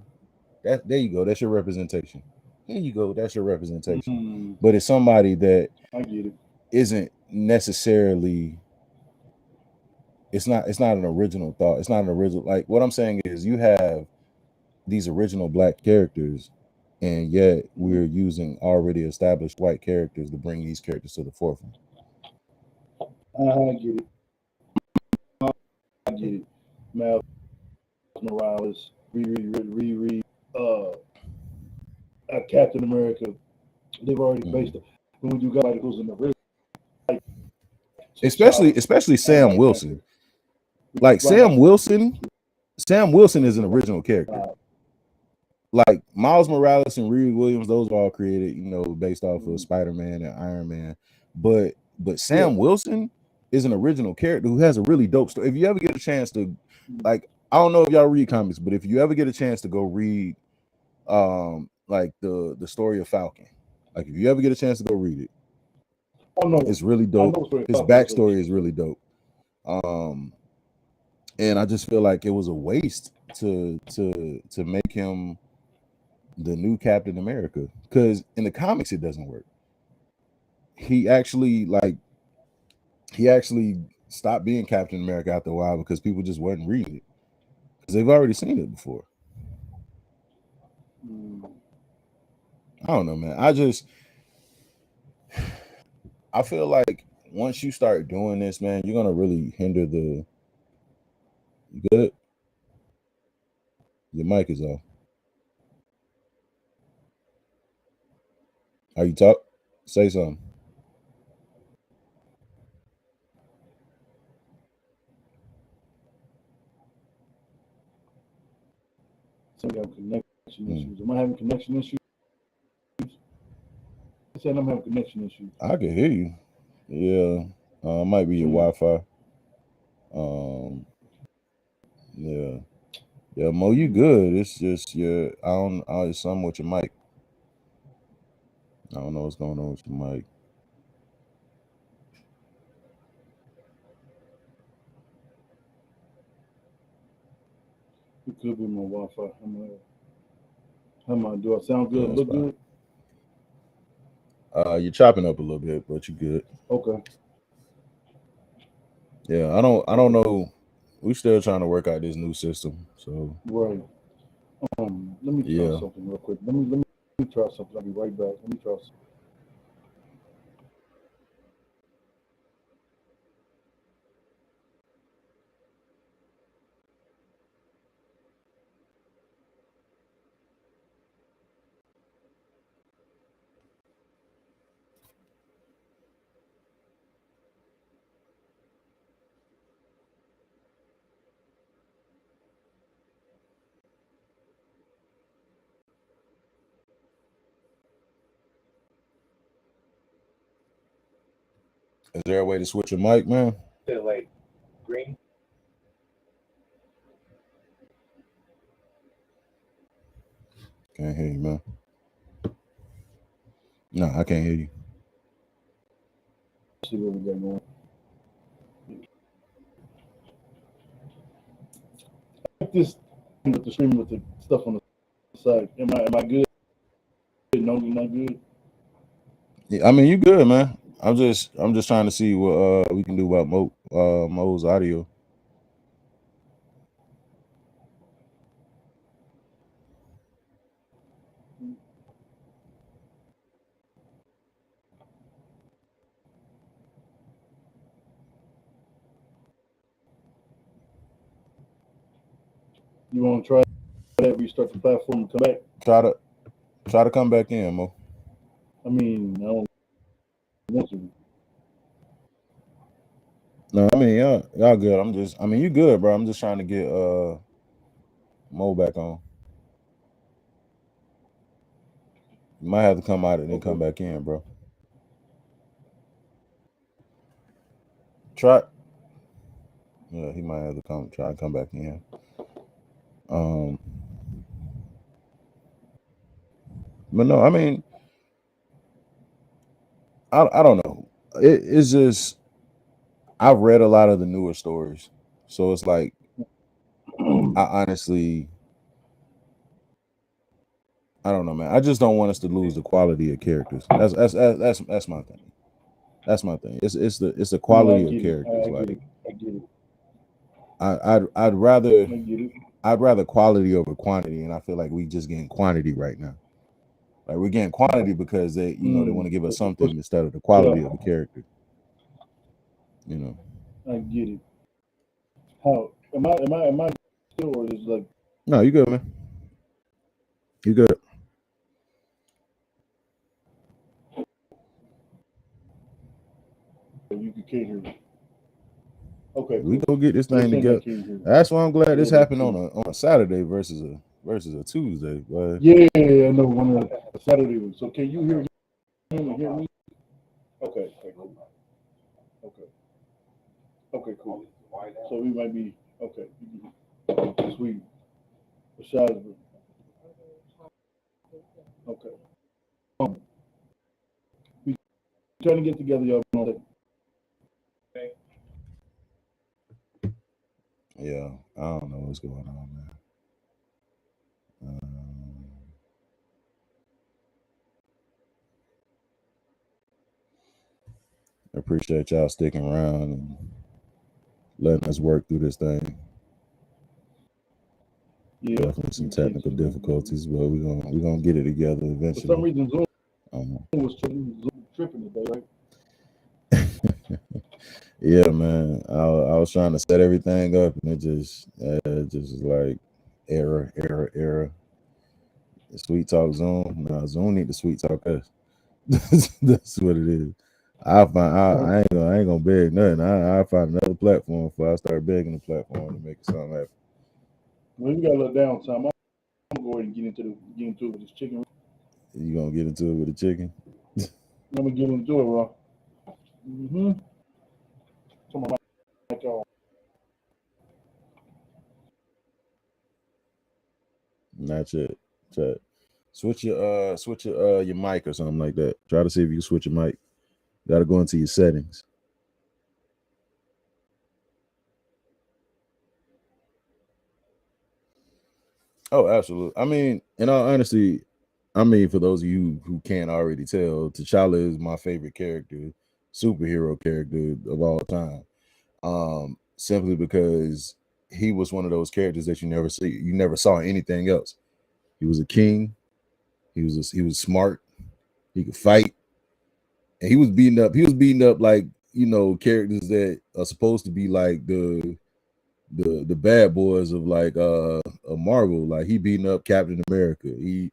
There you go. That's your representation. Here you go. That's your representation. But it's somebody that I get it. Isn't necessarily. It's not an original thought. It's not an original. Like what I'm saying is, you have these original black characters, and yet we're using already established white characters to bring these characters to the forefront. I get it. Miles Morales, Riri, Captain America. They've already based it. When we do guys goes in the river, especially Sam Wilson. Like Sam Wilson is an original character. Like Miles Morales and Riri Williams, those are all created, based off of Spider-Man and Iron Man. But Sam Wilson is an original character who has a really dope story. If you ever get a chance to, like, I don't know if y'all read comics, but if you ever get a chance to go read, like the story of Falcon, like if you ever get a chance to go read it, it's really dope. His backstory is really dope. And I just feel like it was a waste to make him the new Captain America, because in the comics it doesn't work. He actually stopped being Captain America after a while because people just wasn't reading it because they've already seen it before. I don't know, man. I feel like once you start doing this, man, you're gonna really hinder the. You good? Your mic is off. Are you talk? Say something. So we have connection issues. Am I having connection issues? I said I'm having connection issues. I can hear you. Yeah, might be your Wi-Fi. Yeah, Mo, you good? It's just your. I don't. It's something with your mic. I don't know what's going on with your mic. It could be my Wi-Fi. How am I? Do I sound good? Yeah, Look good? You're chopping up a little bit, but you good. Okay. Yeah, I don't know. We're still trying to work out this new system. So right. Let me try something real quick. Let me try something. I'll be right back. Let me try something. is there a way to switch your mic, man? Like green. Can't hear you, man. No, I can't hear you. Let's see what we got going. Like this with the stream with the stuff on the side. Am I good? No, you're not good. Yeah, I mean, you good, man. I'm just trying to see what we can do about Mo's audio. You want to try that? Restart the platform and come back. Try to come back in, Mo. I mean, I don't want to. No, I mean, y'all good. I mean, you good, bro. I'm just trying to get Mo back on. You might have to come out and then come back in, bro. Try. Yeah, he might have to try and come back in. But no, I mean, I don't know. It's just I've read a lot of the newer stories, so it's like I honestly, I don't know, man. I just don't want us to lose the quality of characters. That's my thing. That's my thing. It's the quality of characters. I get it. I'd rather quality over quantity, and I feel like we just getting quantity right now. Like we're getting quantity because they want to give us something instead of the quality of the character. I get it. How am I still, or is like? No, you good, man. You good. You can't hear me. Okay, cool. We go get this thing together. That's why I'm glad this happened on a Saturday versus a Tuesday. But yeah, I know one of the Saturday was. So can you hear him and hear me? Okay, cool. Okay, cool. So we might be okay. Sweet. Rashad. Okay. We trying to get together, y'all. yeah, I don't know what's going on, man. I appreciate y'all sticking around and letting us work through this thing. Yeah, definitely some technical difficulties, but we're gonna get it together eventually. For some reason, Zoom was tripping today, right? Yeah, man. I was trying to set everything up, and it just is like error. The Sweet Talk Zoom. No, Zoom need to Sweet Talk us. That's what it is. I ain't gonna beg nothing. I find another platform before I start begging the platform to make something happen. Well, we got a little downtime. I'm going to go ahead and get into it with this chicken. You gonna get into it with the chicken? I'm gonna get into it, bro. Turn my mic on. Not yet. Chat. Switch your mic or something like that. Try to see if you can switch your mic. You gotta go into your settings. Oh, absolutely. I mean, in all honesty, for those of you who can't already tell, T'Challa is my favorite character, superhero character of all time. Simply because he was one of those characters that you never saw anything else. He was a king. He was smart. He could fight, and he was beating up like characters that are supposed to be like the bad boys of like a Marvel. Like he beating up Captain America. He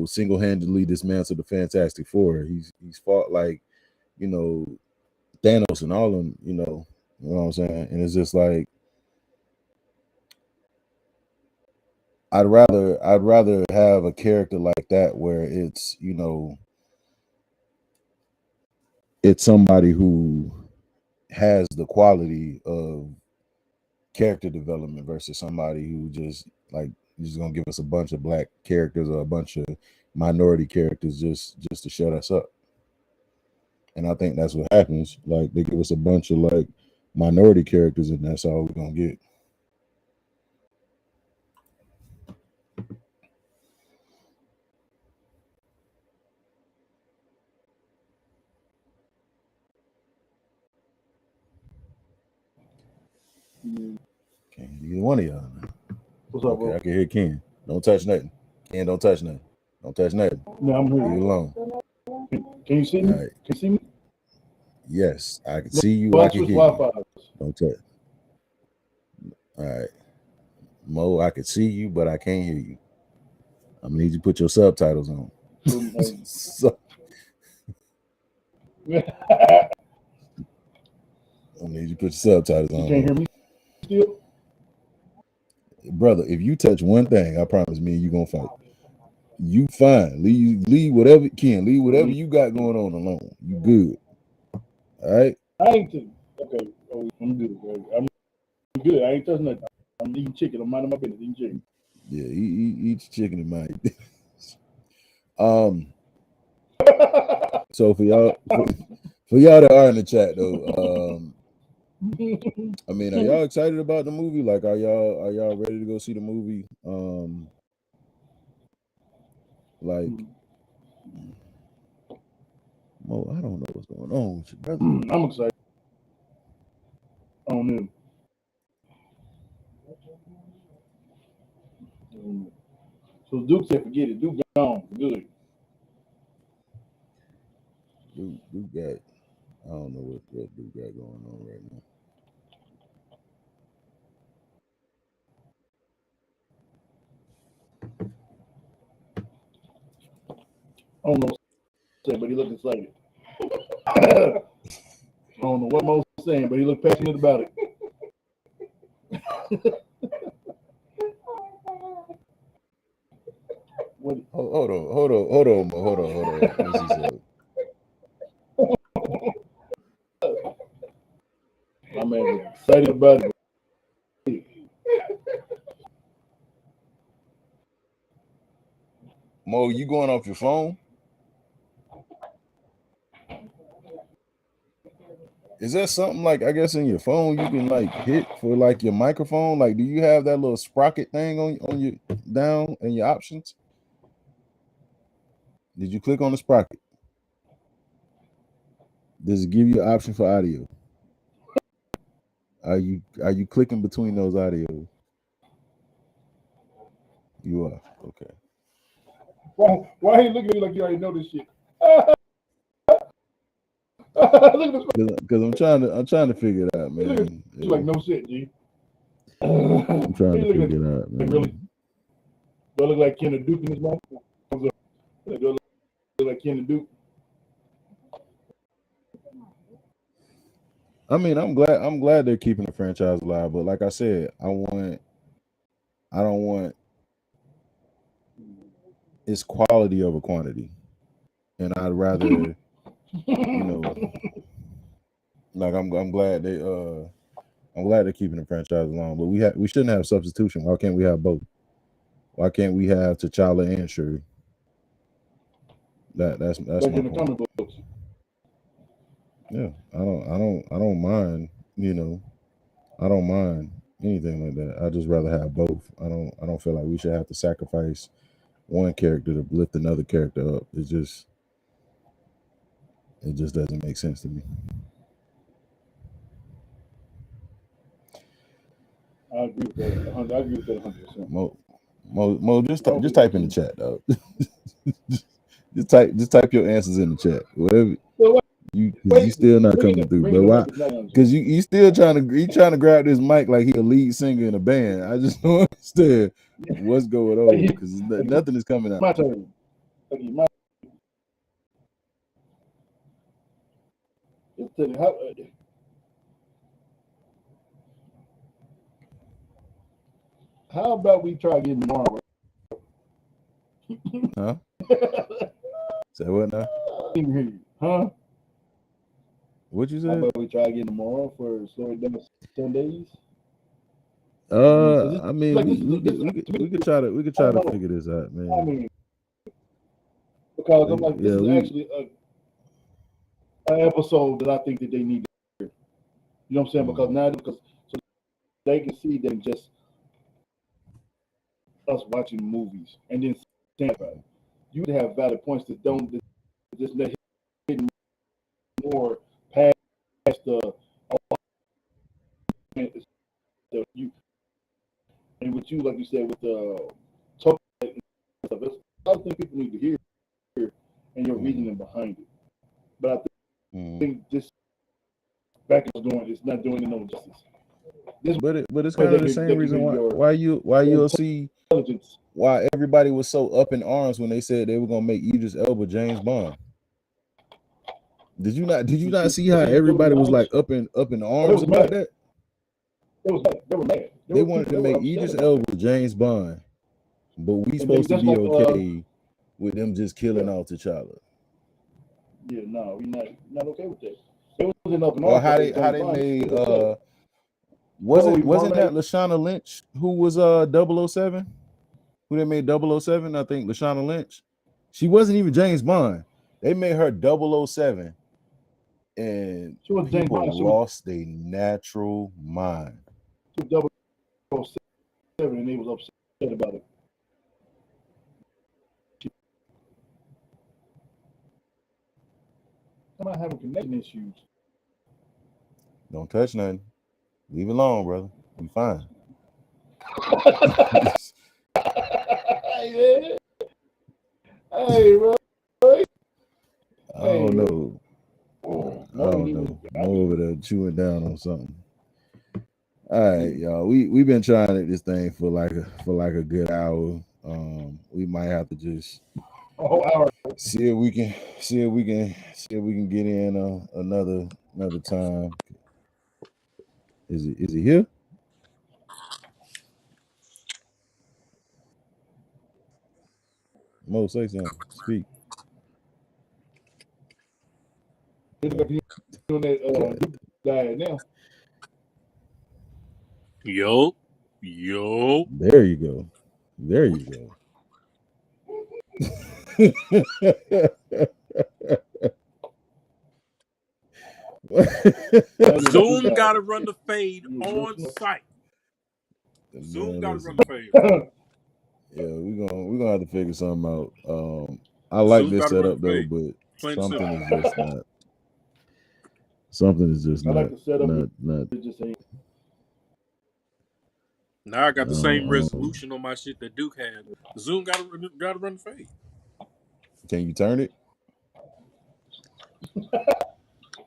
single-handedly dismantled the Fantastic Four. He's fought like Thanos and all them. You know what I'm saying? And it's just like I'd rather have a character like that where it's it's somebody who has the quality of character development versus somebody who just like just gonna give us a bunch of black characters or a bunch of minority characters just to shut us up. And I think that's what happens. Like they give us a bunch of like minority characters, and that's all we're gonna get. Can't hear either one of y'all. What's up, okay, bro? I can hear Ken. Don't touch nothing. Ken, don't touch nothing. Don't touch nothing. No, I'm here. Leave it alone. Can you see me? All right. Can you see me? Yes, I can see you. Well, I can hear Wi-Fi. you. Don't touch. All right. Mo, I can see you, but I can't hear you. I'm gonna need you to put your subtitles on. I need you to put your subtitles on. You can't hear me still? Brother, if you touch one thing, I promise me you gonna fight. You fine. Leave whatever you got going on alone. You good. All right? I ain't okay. Oh, I'm good, bro. I'm good. I ain't touching nothing. I'm eating chicken. I'm minding my business eating chicken. Yeah, eat chicken and mind. So for y'all that are in the chat though, I mean, are y'all excited about the movie? Like, are y'all ready to go see the movie? Like, Mo, I don't know what's going on with you, brother. I'm excited. I don't know. So Duke said, forget it. Duke gone. Good. Duke got, I don't know what Duke got going on right now. I don't know what to say, but he looked excited. I don't know what Mo's saying, but he looked passionate about it. Hold on. Let me see something. My man was excited about it. Mo, you going off your phone? Is that something like, I guess in your phone you can like hit for like your microphone? Like, do you have that little sprocket thing on your down in your options? Did you click on the sprocket? Does it give you an option for audio? Are you clicking between those audios? You are. Okay. Why are you looking at me like you already know this shit? Look at this. Because I'm trying to figure it out, man. You like no shit, G. I'm trying to figure it out, man. Really? Do I look like Ken the Duke in this moment? Do I look like Ken the Duke? I mean, I'm glad they're keeping the franchise alive, but like I said, I don't want it's quality over quantity. And I'd rather, you know, like I'm glad they're keeping the franchise along, but we shouldn't have substitution. Why can't we have both? Why can't we have T'Challa and Shuri? That's like my in the point. comic books. Yeah, I don't mind, I don't mind anything like that. I just rather have both. I don't feel like we should have to sacrifice one character to lift another character up. It just doesn't make sense to me. I agree with that. I agree with that 100%. Mo, just type in the chat, dog. just type your answers in the chat. Whatever. You still not coming through, but why? Because you still trying to grab this mic like he a lead singer in a band. I just don't understand what's going on because nothing is coming out. My turn. How about we try again tomorrow? Huh? Say what now? Huh? What you How said? about we try again tomorrow for Slow It Down Sundays? I mean, we could try to figure this out, man. I mean, because I'm like, this is actually an episode that I think that they need to hear. You know what I'm saying? Because so they can see them just us watching movies and then saying about it. You would have valid points that don't just let hit more past the you and with you, like you said, with the talk stuff. That's I think people need to hear and your reasoning behind it. But I think this back is not doing it no justice. But it's kind of the same reason why you'll see why everybody was so up in arms when they said they were gonna make Idris Elba James Bond. Did you not see how everybody was like up in arms about that? They were mad. They wanted to make Idris Elba James Bond, but we supposed to be okay with them just killing off T'Challa. Yeah, no, we're not okay with that. It wasn't up in Or arms. how they made wasn't that Lashana Lynch who was 007? Who they made 007? I think Lashana Lynch. She wasn't even James Bond. They made her 007, and people lost their natural mind. She was 007, and they was upset about it. I'm not having connection issues. Don't touch nothing. Leave it alone, brother. You fine. Hey, bro. I don't know. I'm over there chewing down on something. All right, y'all. We've been trying at this thing for like a good hour. We might have to just see if we can get in another time. Is it here? Mo, say something. Speak. Yo. There you go. Zoom got to run the fade on site. Zoom got to run the fade. Yeah, we're gonna have to figure something out. I like Zoom this gotta run setup the though, fade. but Plain and something simple. is just not. Something is just I not. like the setup. Not. It just ain't. Now I got the same resolution on my shit that Duke had. Zoom got to run the fade. Can you turn it?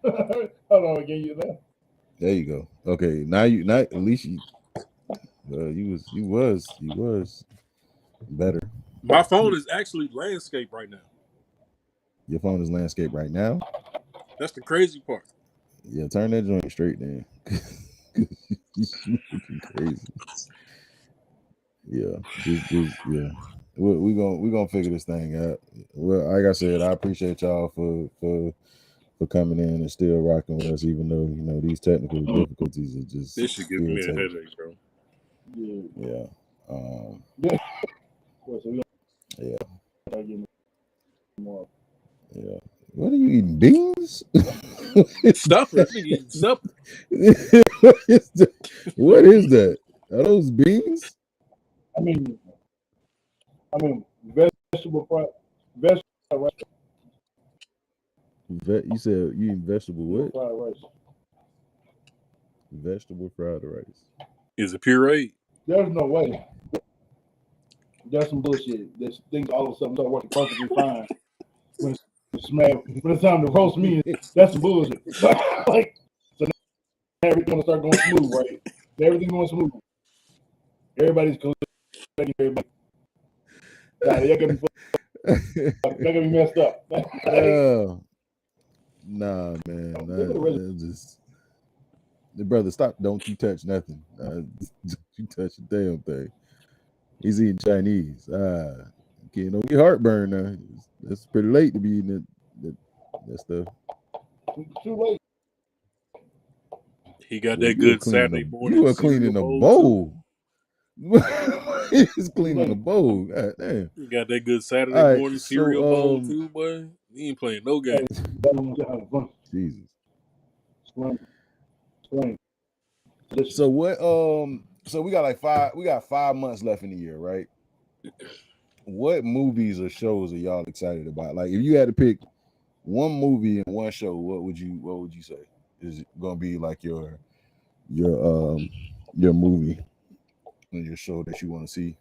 Hold on, again, you there? There you go. Okay, now at least you was better. My phone is actually landscape right now. Your phone is landscape right now. That's the crazy part. Yeah, turn that joint straight then. You looking crazy. Yeah, just yeah. We gonna figure this thing out. Well, like I said, I appreciate y'all for coming in and still rocking with us, even though these technical difficulties are just This should give me a irritating. headache, bro. Yeah. Yeah. Yeah. What are you eating? Beans? Supper. I think eating supper. What is that? Are those beans? I mean, vegetable fried rice. You said you eat vegetable what? Fried rice. Vegetable fried rice. Is it pureed? There's no way. That's some bullshit. This things all of a sudden start working perfectly fine. When it's time to roast me, that's some bullshit. Like, so now everything gonna start going smooth, right? Everything going smooth. Everybody's collecting everybody. Y'all gonna be messed up. Nah, man. Just the brother, stop! Don't you touch nothing. You touch a damn thing. He's eating Chinese. Don't get heartburn now. It's pretty late to be eating that stuff. Too late. He got that good Saturday morning. You were cleaning a bowl. He's cleaning a bowl. God damn. You got that good Saturday morning cereal bowl too, boy. He ain't playing no game. Jesus. Explain. So what? So we got 5 months left in the year, right? What movies or shows are y'all excited about? Like, if you had to pick one movie and one show, what would you say is it gonna be like your movie and your show that you want to see?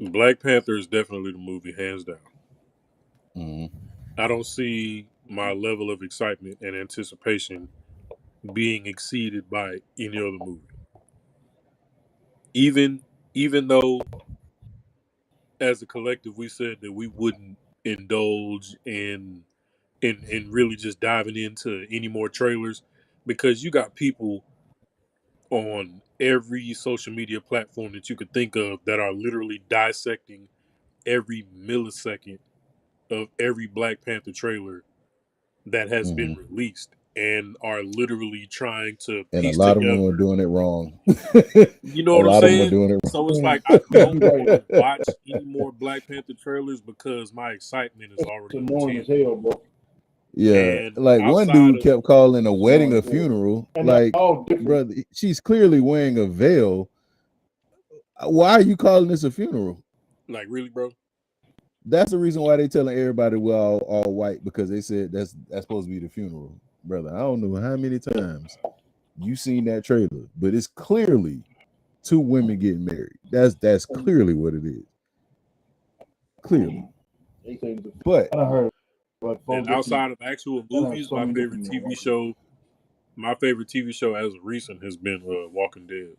Black Panther is definitely the movie, hands down. Mm-hmm. I don't see my level of excitement and anticipation being exceeded by any other movie. Even though as a collective we said that we wouldn't indulge in really just diving into any more trailers, because you got people on every social media platform that you could think of that are literally dissecting every millisecond of every Black Panther trailer that has been released and are literally trying to And a piece lot together. of them are doing it wrong. You know what I'm saying? A lot of them are doing it wrong. So it's like I don't want to watch any more Black Panther trailers because my excitement is already annoying as on 10. hell, bro. Yeah, And like one dude kept calling a wedding a funeral. And like, all brother, she's clearly wearing a veil. Why are you calling this a funeral? Like, really, bro? That's the reason why they telling everybody we're all white, because they said that's supposed to be the funeral, brother. I don't know how many times you seen that trailer, but it's clearly 2 women getting married. That's clearly what it is. Clearly. But I heard. And outside of actual movies, my favorite TV show as of recent has been Walking Dead.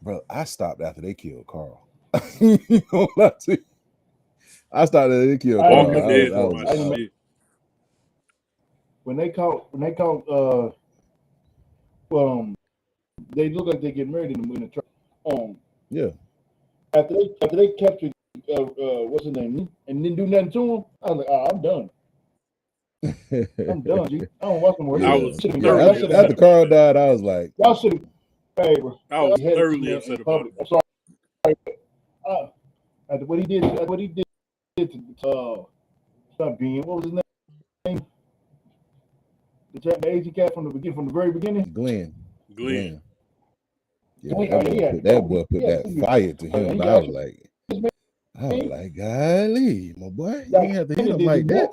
Bro, I stopped after they killed Carl. You know what I'm saying? I stopped after they killed Carl. Walking Dead is my shit. When they caught they look like they get married in the truck. Yeah. After they captured what's his name and didn't do nothing to him, I was like, oh, I'm done. I'm done, G. I don't watch no more. After Carl died, I was like, y'all should have. Hey, bro. I was thoroughly upset about it. I'm sorry. After what he did to stop being, what was his name? The Asian cat from the very beginning. Glenn. Glenn. Yeah, that boy put that fire to him. But I was like, golly, my boy, you ain't have to hit him like that.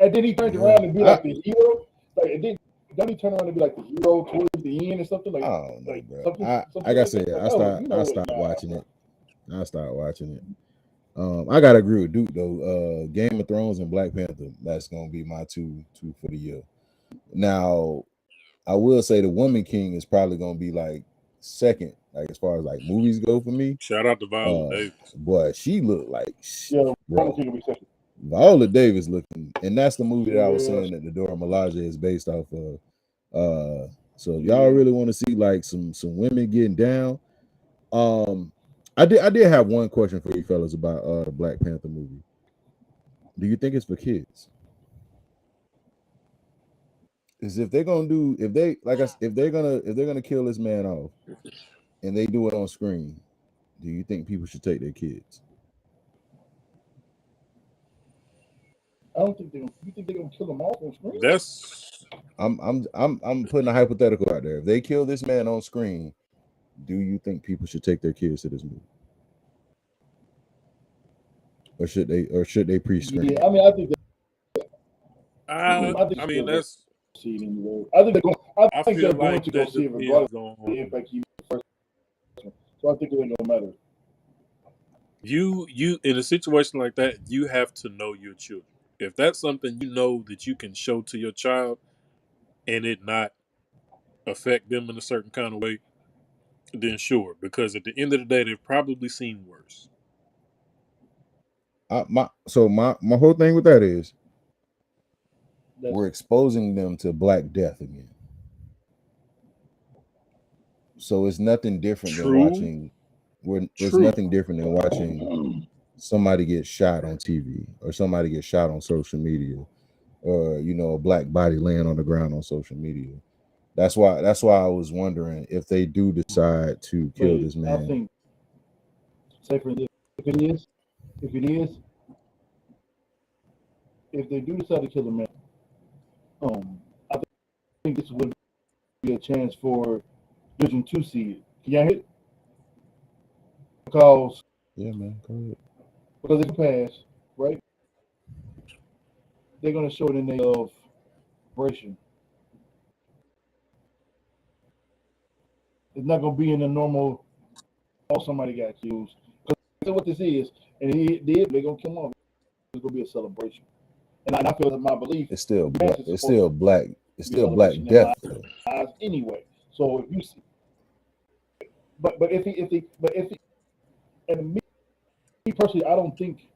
And then he turned around and be like the hero. Like, and then he turn around and be like the hero towards the end or something. Like, I don't know, like bro. something like I said, I stopped watching it. I started watching it. I gotta agree with Duke though. Game of Thrones and Black Panther. That's gonna be my two for the year. Now, I will say the Woman King is probably gonna be like second, like as far as like movies go for me. Shout out to Viola Davis. Boy, she looked like Woman King will be second. Viola Davis looking, and that's the movie that I was saying that the Dora Milaje is based off of. So if y'all really want to see like some women getting down, I did have one question for you fellas about the Black Panther movie. Do you think it's for kids? Is if they're gonna kill this man off and they do it on screen, do you think people should take their kids? I don't think you think they're gonna kill him off on screen? I'm putting a hypothetical out there. If they kill this man on screen, do you think people should take their kids to this movie? Or should they pre-screen? Yeah, I mean, I think I mean that's. See it anyway. I think they're going. I think they're going to go see it regardless of the impact he first. So I think it ain't gonna matter. You in a situation like that, you have to know your children. If that's something you know that you can show to your child and it not affect them in a certain kind of way, then sure. Because at the end of the day, they've probably seen worse. My whole thing with that is we're exposing them to Black Death again. So it's nothing different than watching. It's nothing different than watching somebody get shot on TV or somebody get shot on social media, or a black body laying on the ground on social media. That's why I was wondering if they do decide to kill this man. I think, say for this, if they do decide to kill the man, I think this would be a chance for children to see it. Can y'all hear it? Because yeah, man, go ahead. Because if it pass, right, they're gonna show it in their operation. It's not gonna be in the normal. Oh, somebody got accused. Because what this is, and he did, they're gonna kill him off. It's gonna be a celebration, and I feel that my belief. It's still black. It's still black. It's still Black Death. Anyway, so if you see, but if he, and me personally, I don't think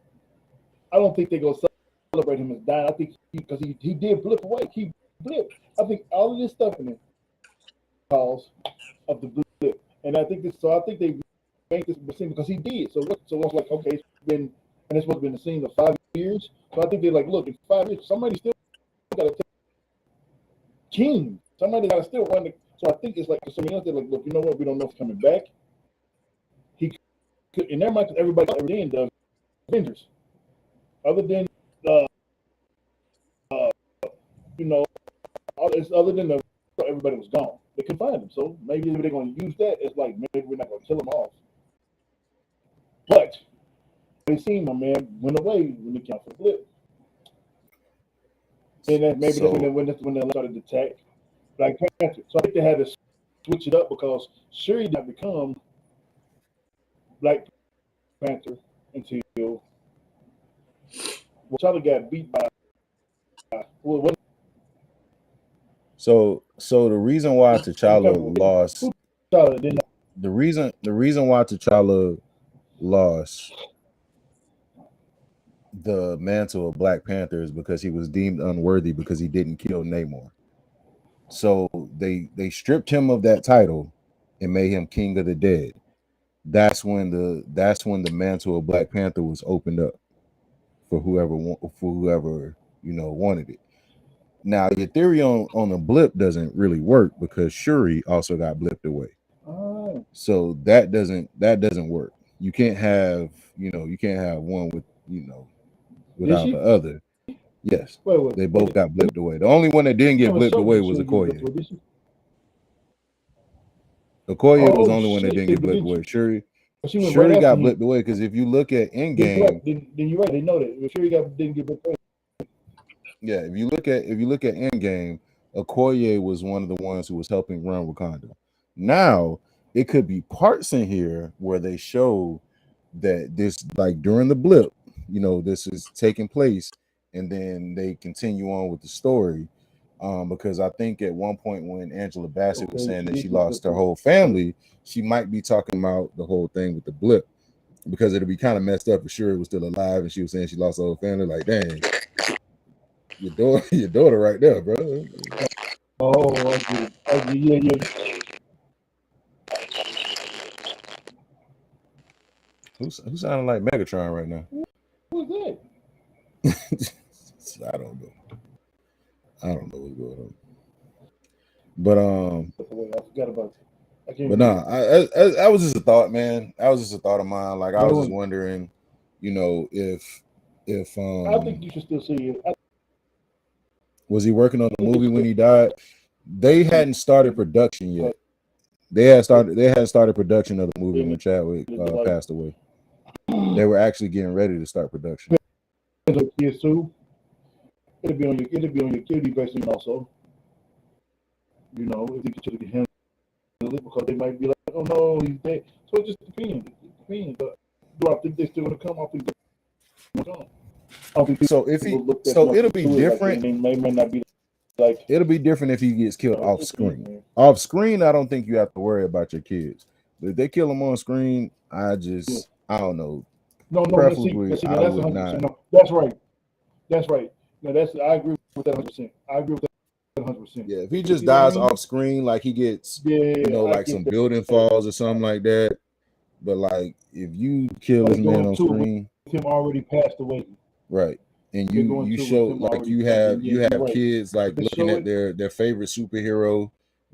they're gonna celebrate him as dying. I think because he did blip away. He blipped. I think all of this stuff in it cause of the blip, and I think this. So I think they make this scene because he did. So it's like, okay, it's been, and it's supposed to be in the scene of 5 years. So I think they're like, look, in 5 years, somebody still got to take King. Somebody got to still run the. So I think it's like something else. They're like, look, you know what? We don't know if he's coming back. He could, in their mind, everybody everything does Avengers, other than other than everybody was gone. They couldn't find him, so maybe they're going to use that as like, maybe we're not going to kill him off. But they seen my man went away when he came for the flip. And then maybe that's when they started to attack Black Panther. So I think they had to switch it up because Shuri did not become Black Panther until T'Challa got beat by what? So the reason why T'Challa lost the reason why T'Challa lost the mantle of Black Panther is because he was deemed unworthy because he didn't kill Namor. So they stripped him of that title and made him King of the Dead. That's when the mantle of Black Panther was opened up for whoever wanted it. Now your theory on a blip doesn't really work because Shuri also got blipped away. Oh. So that doesn't work. You can't have one with without the other. Yes, Wait, they both got blipped away. The only one that didn't get blipped away was Okoye. Okoye was the only one that didn't get blipped away. Shuri got blipped away because if you look at Endgame, then you're right. They know that. Shuri didn't get blipped away. Yeah, if you look at Endgame, Okoye was one of the ones who was helping run Wakanda. Now it could be parts in here where they show that this, like during the blip, this is taking place, and then they continue on with the story. Because I think at one point when Angela Bassett was saying that she lost her whole family, she might be talking about the whole thing with the blip, because it'd be kind of messed up if Shuri was still alive and she was saying she lost her whole family. Like, dang. Your daughter right there, bro. Oh, yeah. Who sounding like Megatron right now? Who's that? I don't know. I don't know what's going on. But I forgot about it. But nah, I was just a thought, man. That was just a thought of mine. Like I was just wondering, if I think you should still see it. Was he working on the movie when he died? They hadn't started production yet. They hadn't started production of the movie when Chadwick passed away. They were actually getting ready to start production. Kids too. It'll be on your kid eventually also. If you could handle it, because they might be like, oh no, he's dead. So it just depends. But do I think they're still gonna come? I think they're gonna come. So it'll be different. It may not be like, it'll be different if he gets killed off screen. Man. Off screen, I don't think you have to worry about your kids. But if they kill him on screen, I don't know. No, preferably, I would not. No, that's right. No, I agree with that 100%. I agree with that 100%. Yeah, if he just dies off screen, like he gets, like some building falls or something like that. But like, if you kill this man on screen, him already passed away. Right. And you show like you have kids like looking at their favorite superhero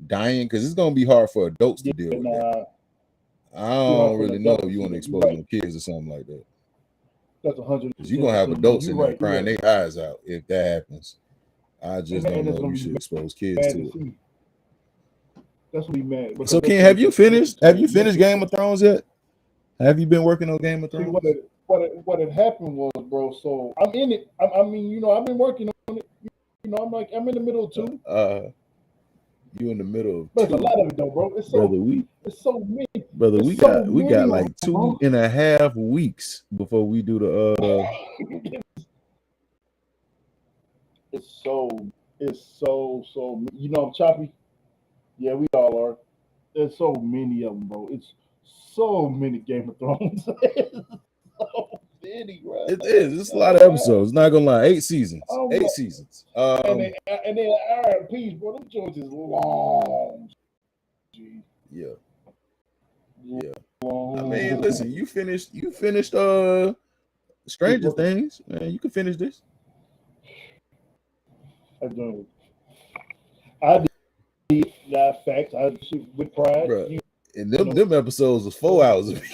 dying, because it's gonna be hard for adults to deal with that. I don't really know if you want to expose your kids or something like that. That's 100%. Because you're gonna have adults in there crying their eyes out if that happens. I just don't know if you should expose kids to it. That's what he mad. So Ken, have you finished Game of Thrones yet? Have you been working on Game of Thrones? What had happened was, bro, so I'm in it. I mean, I've been working on it. I'm in the middle of two. You in the middle of but two. There's a lot of it though, bro. It's so many. Brother, we got like 2.5 weeks before we do the It's so I'm choppy. Yeah, we all are. There's so many of them, bro. It's so many Game of Thrones. So many, bro. It is. It's a lot of episodes. Not gonna lie, 8 seasons. 8 seasons. And they are piece, bro. Them joints is long. Yeah. I mean, listen, you finished Stranger Things, man. You can finish this. I did that facts. I shoot with pride. Bro. And them episodes was 4 hours. I'm gonna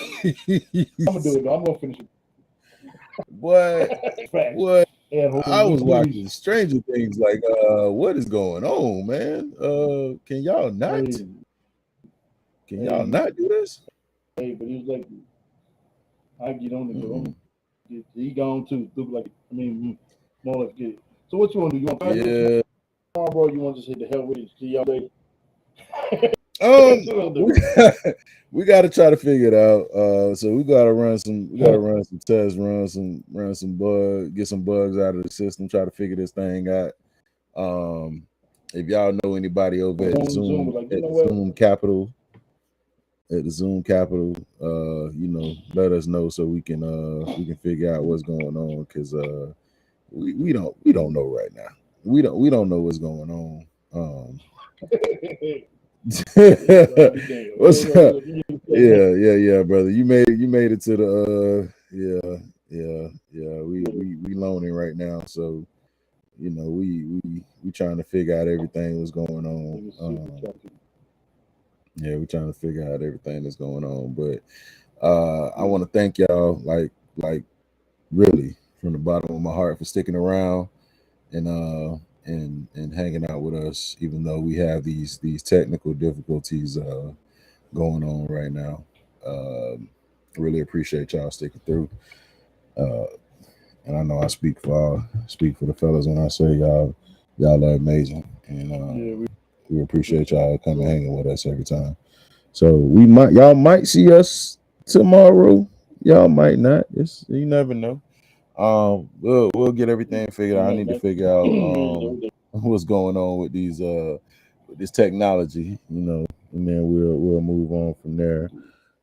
do it though. I'm gonna finish it. What? I was watching Stranger Things like, what is going on, man? Can y'all not? Can y'all not do this? Hey, but he was like, I get on it, bro. He gone too. Like, more or less get it. So what you want to do? You want to bro? You want to just hit the hell with it? See y'all later. We got to try to figure it out. So we got to run some tests, run some bugs, get some bugs out of the system, try to figure this thing out. If y'all know anybody over at Zoom, Capital, let us know so we can figure out what's going on, because we don't know right now. We don't know what's going on. What's up? Yeah, brother. You made it to the we loaning right now, so we trying to figure out everything that's going on. We're trying to figure out everything that's going on, but I want to thank y'all like really from the bottom of my heart for sticking around. and hanging out with us, even though we have these technical difficulties going on right now. Really appreciate y'all sticking through. And I know I speak for the fellas when I say y'all are amazing, and we appreciate y'all coming hanging with us every time. So y'all might see us tomorrow. Y'all might not. You never know. We'll get everything figured out. I need to figure out what's going on with these with this technology, and then we'll move on from there.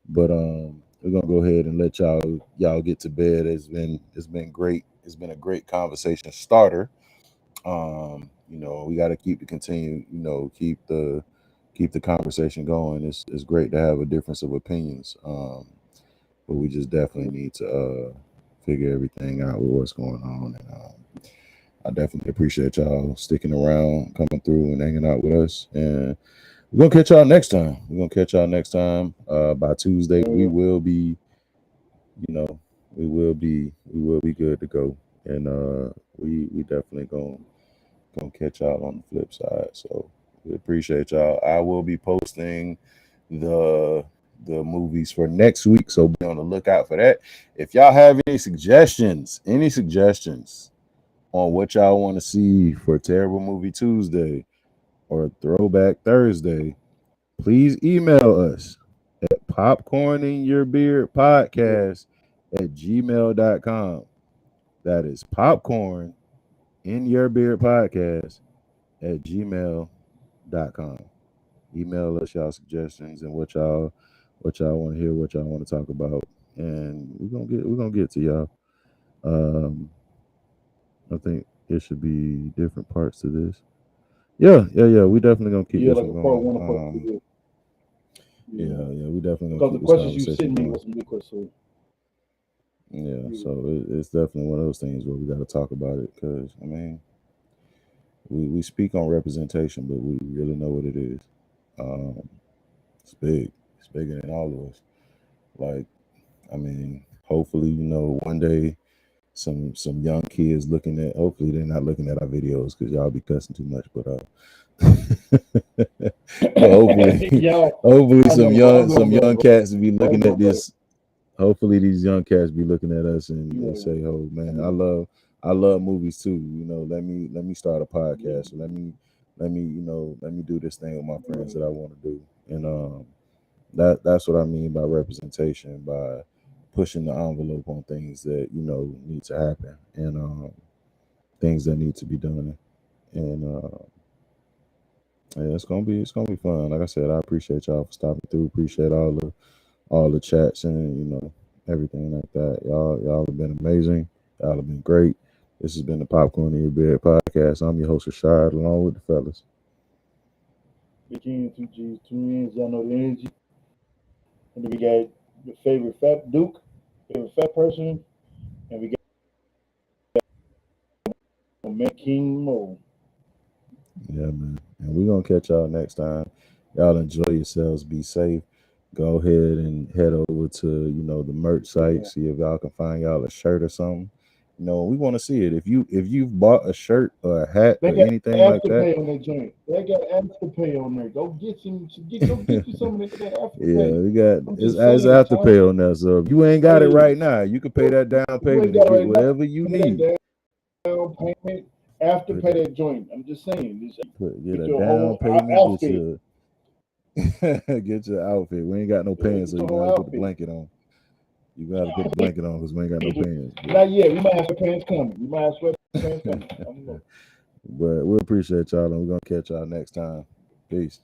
But we're gonna go ahead and let y'all get to bed. It's been great. It's been a great conversation starter. We got to keep the conversation going. It's great to have a difference of opinions. But we just definitely need to figure everything out with what's going on. And I definitely appreciate y'all sticking around, coming through, and hanging out with us. And we're gonna catch y'all next time. By Tuesday, we will be, we will be good to go. And we definitely gonna catch y'all on the flip side. So we appreciate y'all. I will be posting the movies for next week, so be on the lookout for that. If y'all have any suggestions on what y'all want to see for Terrible Movie Tuesday or Throwback Thursday, please email us at popcorninyourbeardpodcast@gmail.com. That is popcorninyourbeardpodcast@gmail.com. Email us y'all suggestions and what y'all want to hear, what y'all want to talk about, and we're gonna get to y'all. I think there should be different parts to this. Yeah. We definitely gonna keep this like one a part going. one or part two. Yeah, we definitely Because gonna keep the this questions you conversation sent me going. was some good questions. Yeah, so it's definitely one of those things where we got to talk about it, because I mean, we speak on representation, but we really know what it is. It's big. It's bigger than all of us. Like, I mean, hopefully, one day some young kids hopefully they're not looking at our videos, because y'all be cussing too much, but hopefully some young cats will be looking at this. Hopefully these young cats be looking at us and say, "Oh man, I love movies too. Let me start a podcast. Let me do this thing with my friends that I want to do." And that's what I mean by representation, by pushing the envelope on things that need to happen, and things that need to be done. And yeah, it's gonna be fun. Like I said, I appreciate y'all for stopping through. Appreciate all the chats and everything like that. Y'all have been amazing. Y'all have been great. This has been the Popcorn in Your Beard podcast. I'm your host Rashad, along with the fellas. Big N, 2 G's, 2 N's. Y'all know the energy. And then we got your favorite fat Duke, favorite fat person, and we got Man King Mo. Yeah, man. And we're gonna catch y'all next time. Y'all enjoy yourselves. Be safe. Go ahead and head over to the merch site. See if y'all can find y'all a shirt or something. We want to see it. If you've bought a shirt or a hat or anything like that, Afterpay on that joint. They got Afterpay on there. Go get you some of that Afterpay. Yeah, we got it's Afterpay on there. So if you ain't got it right now, you can pay that down payment and get whatever you need. Down payment, Afterpay that joint. I'm just saying. Get a down payment. Get your outfit. We ain't got no pants, so you gotta put the blanket on. You gotta put the blanket on because we ain't got no pants. Not yet. We might have the pants coming. We might have sweatpants coming. I don't know. But we appreciate y'all, and we're gonna catch y'all next time. Peace.